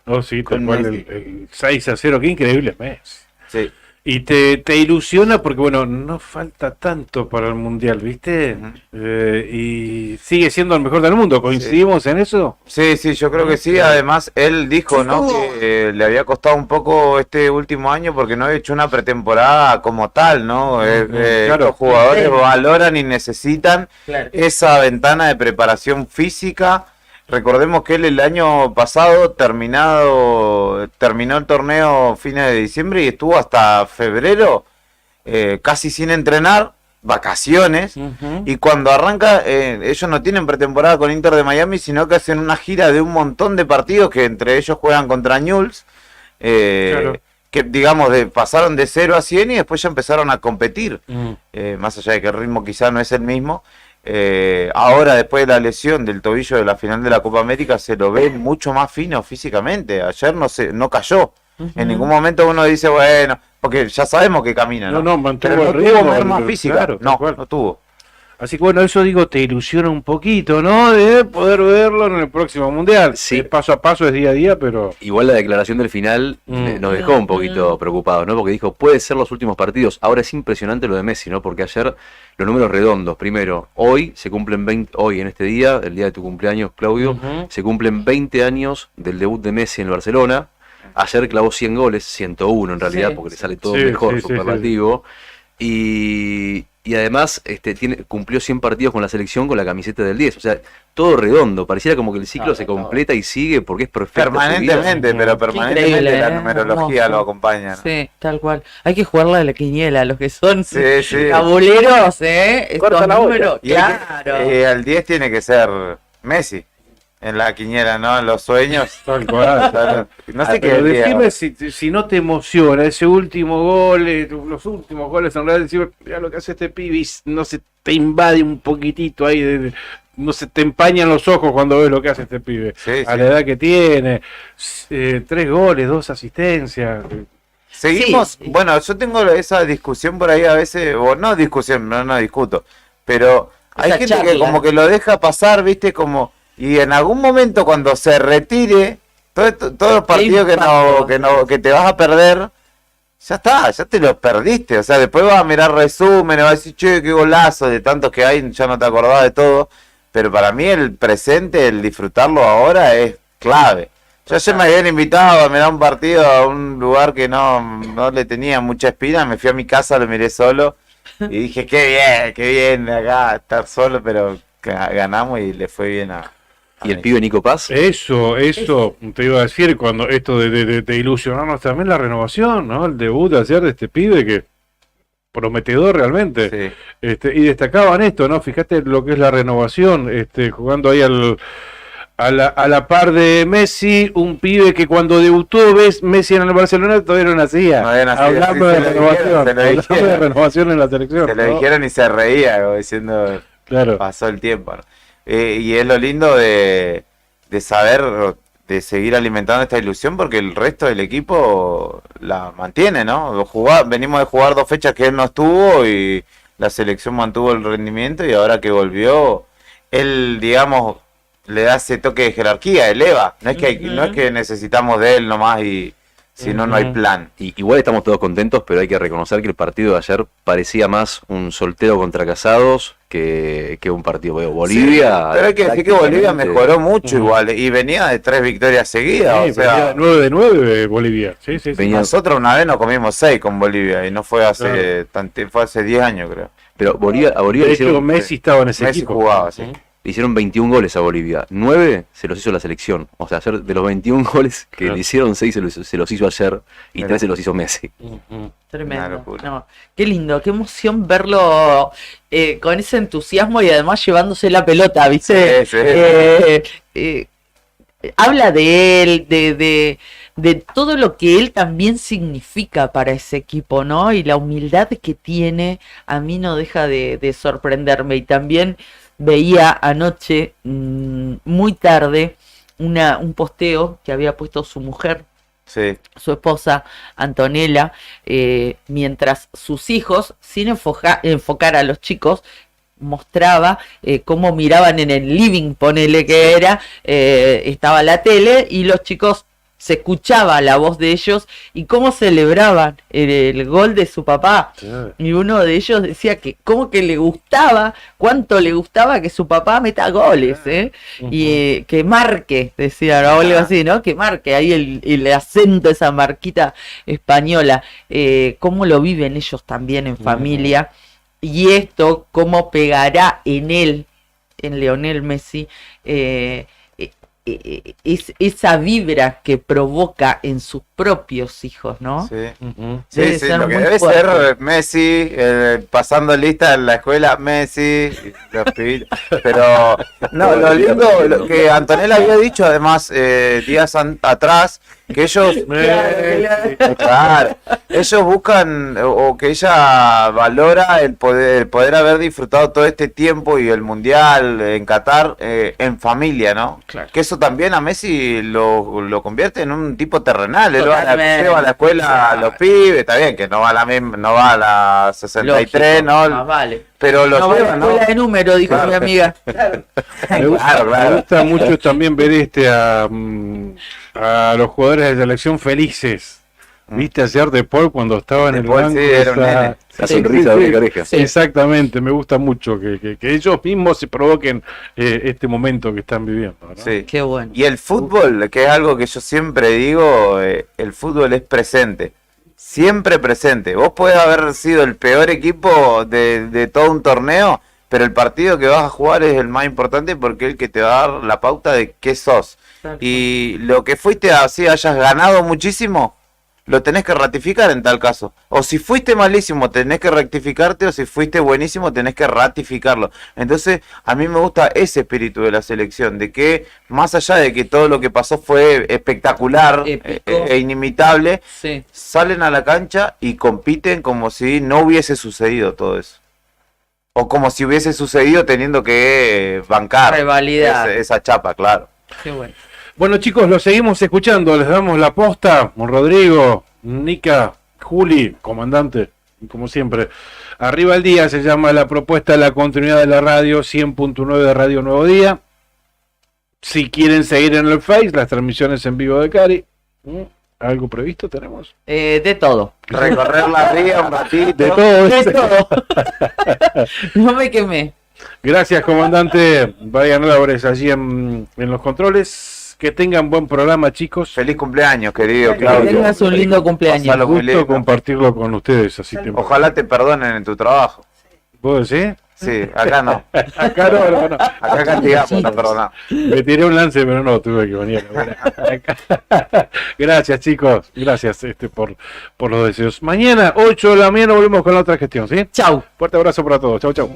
No, sí, tal con cual, Messi. el 6-0, qué increíble mes. Sí. Y te ilusiona porque, bueno, no falta tanto para el Mundial, ¿viste? Y sigue siendo el mejor del mundo, ¿coincidimos en eso? Sí, yo creo que sí. Además, él dijo, ¿no? Que le había costado un poco este último año porque no había hecho una pretemporada como tal, ¿no? Claro. Los jugadores valoran y necesitan Claro. esa ventana de preparación física. Recordemos que él el año pasado terminó el torneo fines de diciembre y estuvo hasta febrero casi sin entrenar, vacaciones, y cuando arranca, ellos no tienen pretemporada con Inter de Miami, sino que hacen una gira de un montón de partidos que entre ellos juegan contra Newell's, que digamos pasaron de 0 a 100 y después ya empezaron a competir, más allá de que el ritmo quizá no es el mismo. Ahora después de la lesión del tobillo de la final de la Copa América se lo ve mucho más fino físicamente. Ayer no cayó. En ningún momento uno dice, bueno, porque ya sabemos que camina, ¿no? Mantuvo pero no el ritmo, tuvo merma física. claro, no tal tuvo. Así que bueno, eso digo, te ilusiona un poquito, ¿no? De poder verlo en el próximo Mundial. Sí. Paso a paso, es día a día, pero... Igual la declaración del final nos dejó un poquito preocupados, ¿no? Porque dijo, puede ser los últimos partidos. Ahora es impresionante lo de Messi, ¿no? Porque ayer los números redondos. Primero, hoy se cumplen 20, hoy en este día, el día de tu cumpleaños, Claudio, se cumplen 20 años del debut de Messi en el Barcelona. Ayer clavó 100 goles, 101 en realidad, porque le sale todo mejor, superlativo. Y Y además cumplió 100 partidos con la selección con la camiseta del 10. O sea, todo redondo. Pareciera como que el ciclo se completa y sigue porque es perfecto. Permanentemente, pero permanentemente la numerología lo acompaña, ¿no? Sí, tal cual. Hay que jugarla de la quiniela, los que son Sí. tabuleros, estos la números. Y al 10 tiene que ser Messi. En la quiniela, ¿no? En los sueños. Tal cual. No sé qué pero decime decir. si no te emociona ese último gol, los últimos goles, en realidad, decime, mira lo que hace este pibe, y no se te invade un poquitito ahí, no se te empañan los ojos cuando ves lo que hace este pibe. A la edad que tiene, 3 goles, 2 asistencias. Seguimos, bueno, yo tengo esa discusión por ahí a veces, o no discusión, no discuto, pero hay gente que como que lo deja pasar, viste, como... Y en algún momento cuando se retire, todos los partidos que te vas a perder, ya está, ya te los perdiste. O sea, después vas a mirar resúmenes, vas a decir, che, qué golazo, de tantos que hay, ya no te acordás de todo. Pero para mí el presente, el disfrutarlo ahora es clave. Yo ayer me habían invitado a mirar un partido a un lugar que no le tenía mucha espina, me fui a mi casa, lo miré solo y dije, qué bien acá estar solo, pero ganamos y le fue bien a... ¿Y el pibe Nico Paz? Eso te iba a decir, cuando esto de ilusionarnos también la renovación, ¿no? El debut de ayer de este pibe que prometedor realmente. Y destacaban esto, ¿no? Fíjate lo que es la renovación, jugando ahí a la par de Messi, un pibe que cuando debutó Messi en el Barcelona todavía no nacía. Hablando de renovación en la selección. Se lo dijeron y se reía, como diciendo, pasó el tiempo, ¿no? Y es lo lindo de saber, de seguir alimentando esta ilusión, porque el resto del equipo la mantiene, ¿no? Venimos de jugar 2 fechas que él no estuvo y la selección mantuvo el rendimiento, y ahora que volvió, él, digamos, le da ese toque de jerarquía, eleva. No es que necesitamos de él nomás y si no, no hay plan. Igual estamos todos contentos, pero hay que reconocer que el partido de ayer parecía más un soltero contra casados que un partido de Bolivia. Sí, pero hay que decir que Bolivia mejoró mucho igual, y venía de 3 victorias seguidas. Sí, o sea, 9 de 9 Bolivia. Sí. Nosotros una vez nos comimos 6 con Bolivia, y no fue hace fue hace 10 años, creo. Pero a Bolivia de hecho, Messi estaba en ese equipo. Messi jugaba, sí. Le hicieron 21 goles a Bolivia, 9 se los hizo la selección. O sea, ayer de los 21 goles que le hicieron, 6 se los hizo ayer y 3 se los hizo Messi. Tremendo. No, qué lindo, qué emoción verlo con ese entusiasmo y además llevándose la pelota, ¿viste? Habla de él, de todo lo que él también significa para ese equipo, ¿no? Y la humildad que tiene, a mí no deja de sorprenderme. Y también veía anoche, muy tarde, un posteo que había puesto su mujer, su esposa Antonella, mientras sus hijos, sin enfocar a los chicos, mostraba cómo miraban en el living, ponele que era, estaba la tele y los chicos, se escuchaba la voz de ellos y cómo celebraban el gol de su papá. Y uno de ellos decía que cómo que le gustaba, cuánto le gustaba que su papá meta goles, y que marque, decía, o algo así, ¿no? Que marque ahí el acento, esa marquita española. Cómo lo viven ellos también en familia. Y esto, cómo pegará en él, en Lionel Messi, es esa vibra que provoca en sus propios hijos, ¿no? Sí, lo que debe ser Messi, pasando lista en la escuela, Messi, los pibitos. Pero, no, lo lindo, lo que Antonella había dicho, además, días atrás, que ellos, ellos buscan, o que ella valora el poder haber disfrutado todo este tiempo y el Mundial en Qatar en familia, ¿no? Claro. Que eso también a Messi lo convierte en un tipo terrenal. Él va a la escuela a los pibes, está bien que no va a la 63, lógico, ¿no? Vale. Pero lo lleva, ¿no? De número, dijo mi amiga. Me gusta mucho también ver a los jugadores de selección felices. ¿Viste ayer de Paul cuando estaba en el banco? Sí, era un nene. La sonrisa de oreja. Exactamente, me gusta mucho que ellos mismos se provoquen este momento que están viviendo, ¿no? Sí. Qué bueno. Y el fútbol, que es algo que yo siempre digo, el fútbol es presente. siempre presente. Vos podés haber sido el peor equipo de todo un torneo, pero el partido que vas a jugar es el más importante porque es el que te va a dar la pauta de qué sos. Y lo que fuiste así, hayas ganado muchísimo, lo tenés que ratificar en tal caso. O si fuiste malísimo, tenés que rectificarte, o si fuiste buenísimo, tenés que ratificarlo. Entonces, a mí me gusta ese espíritu de la selección, de que más allá de que todo lo que pasó fue espectacular e inimitable, sí, salen a la cancha y compiten como si no hubiese sucedido todo eso. O como si hubiese sucedido teniendo que bancar revalidar esa chapa, claro. Qué bueno. Bueno, chicos, los seguimos escuchando, les damos la posta. Rodrigo, Nica, Juli, comandante, como siempre. Arriba el día se llama la propuesta de la continuidad de la radio, 100.9 de Radio Nuevo Día. Si quieren seguir en el Face, las transmisiones en vivo de Cari. ¿Algo previsto tenemos? De todo. Recorrer la ría un ratito. De todo. De todo. No me quemé. Gracias, comandante. Brian Álvarez allí en los controles. Que tengan buen programa, chicos. Feliz cumpleaños, querido Que Claudio. tengas un lindo cumpleaños. Pasalo muy Gusto lindo. compartirlo con ustedes. Así Ojalá te perdonen en tu trabajo. ¿Vos decís? Sí, acá no. Acá no, hermano. Acá castigamos, no perdonamos. Me tiré un lance, pero no, tuve que venir. Gracias, chicos. Gracias por los deseos. Mañana, 8 de la mañana, volvemos con la otra gestión, ¿sí? Chau. Fuerte abrazo para todos. Chau, chau.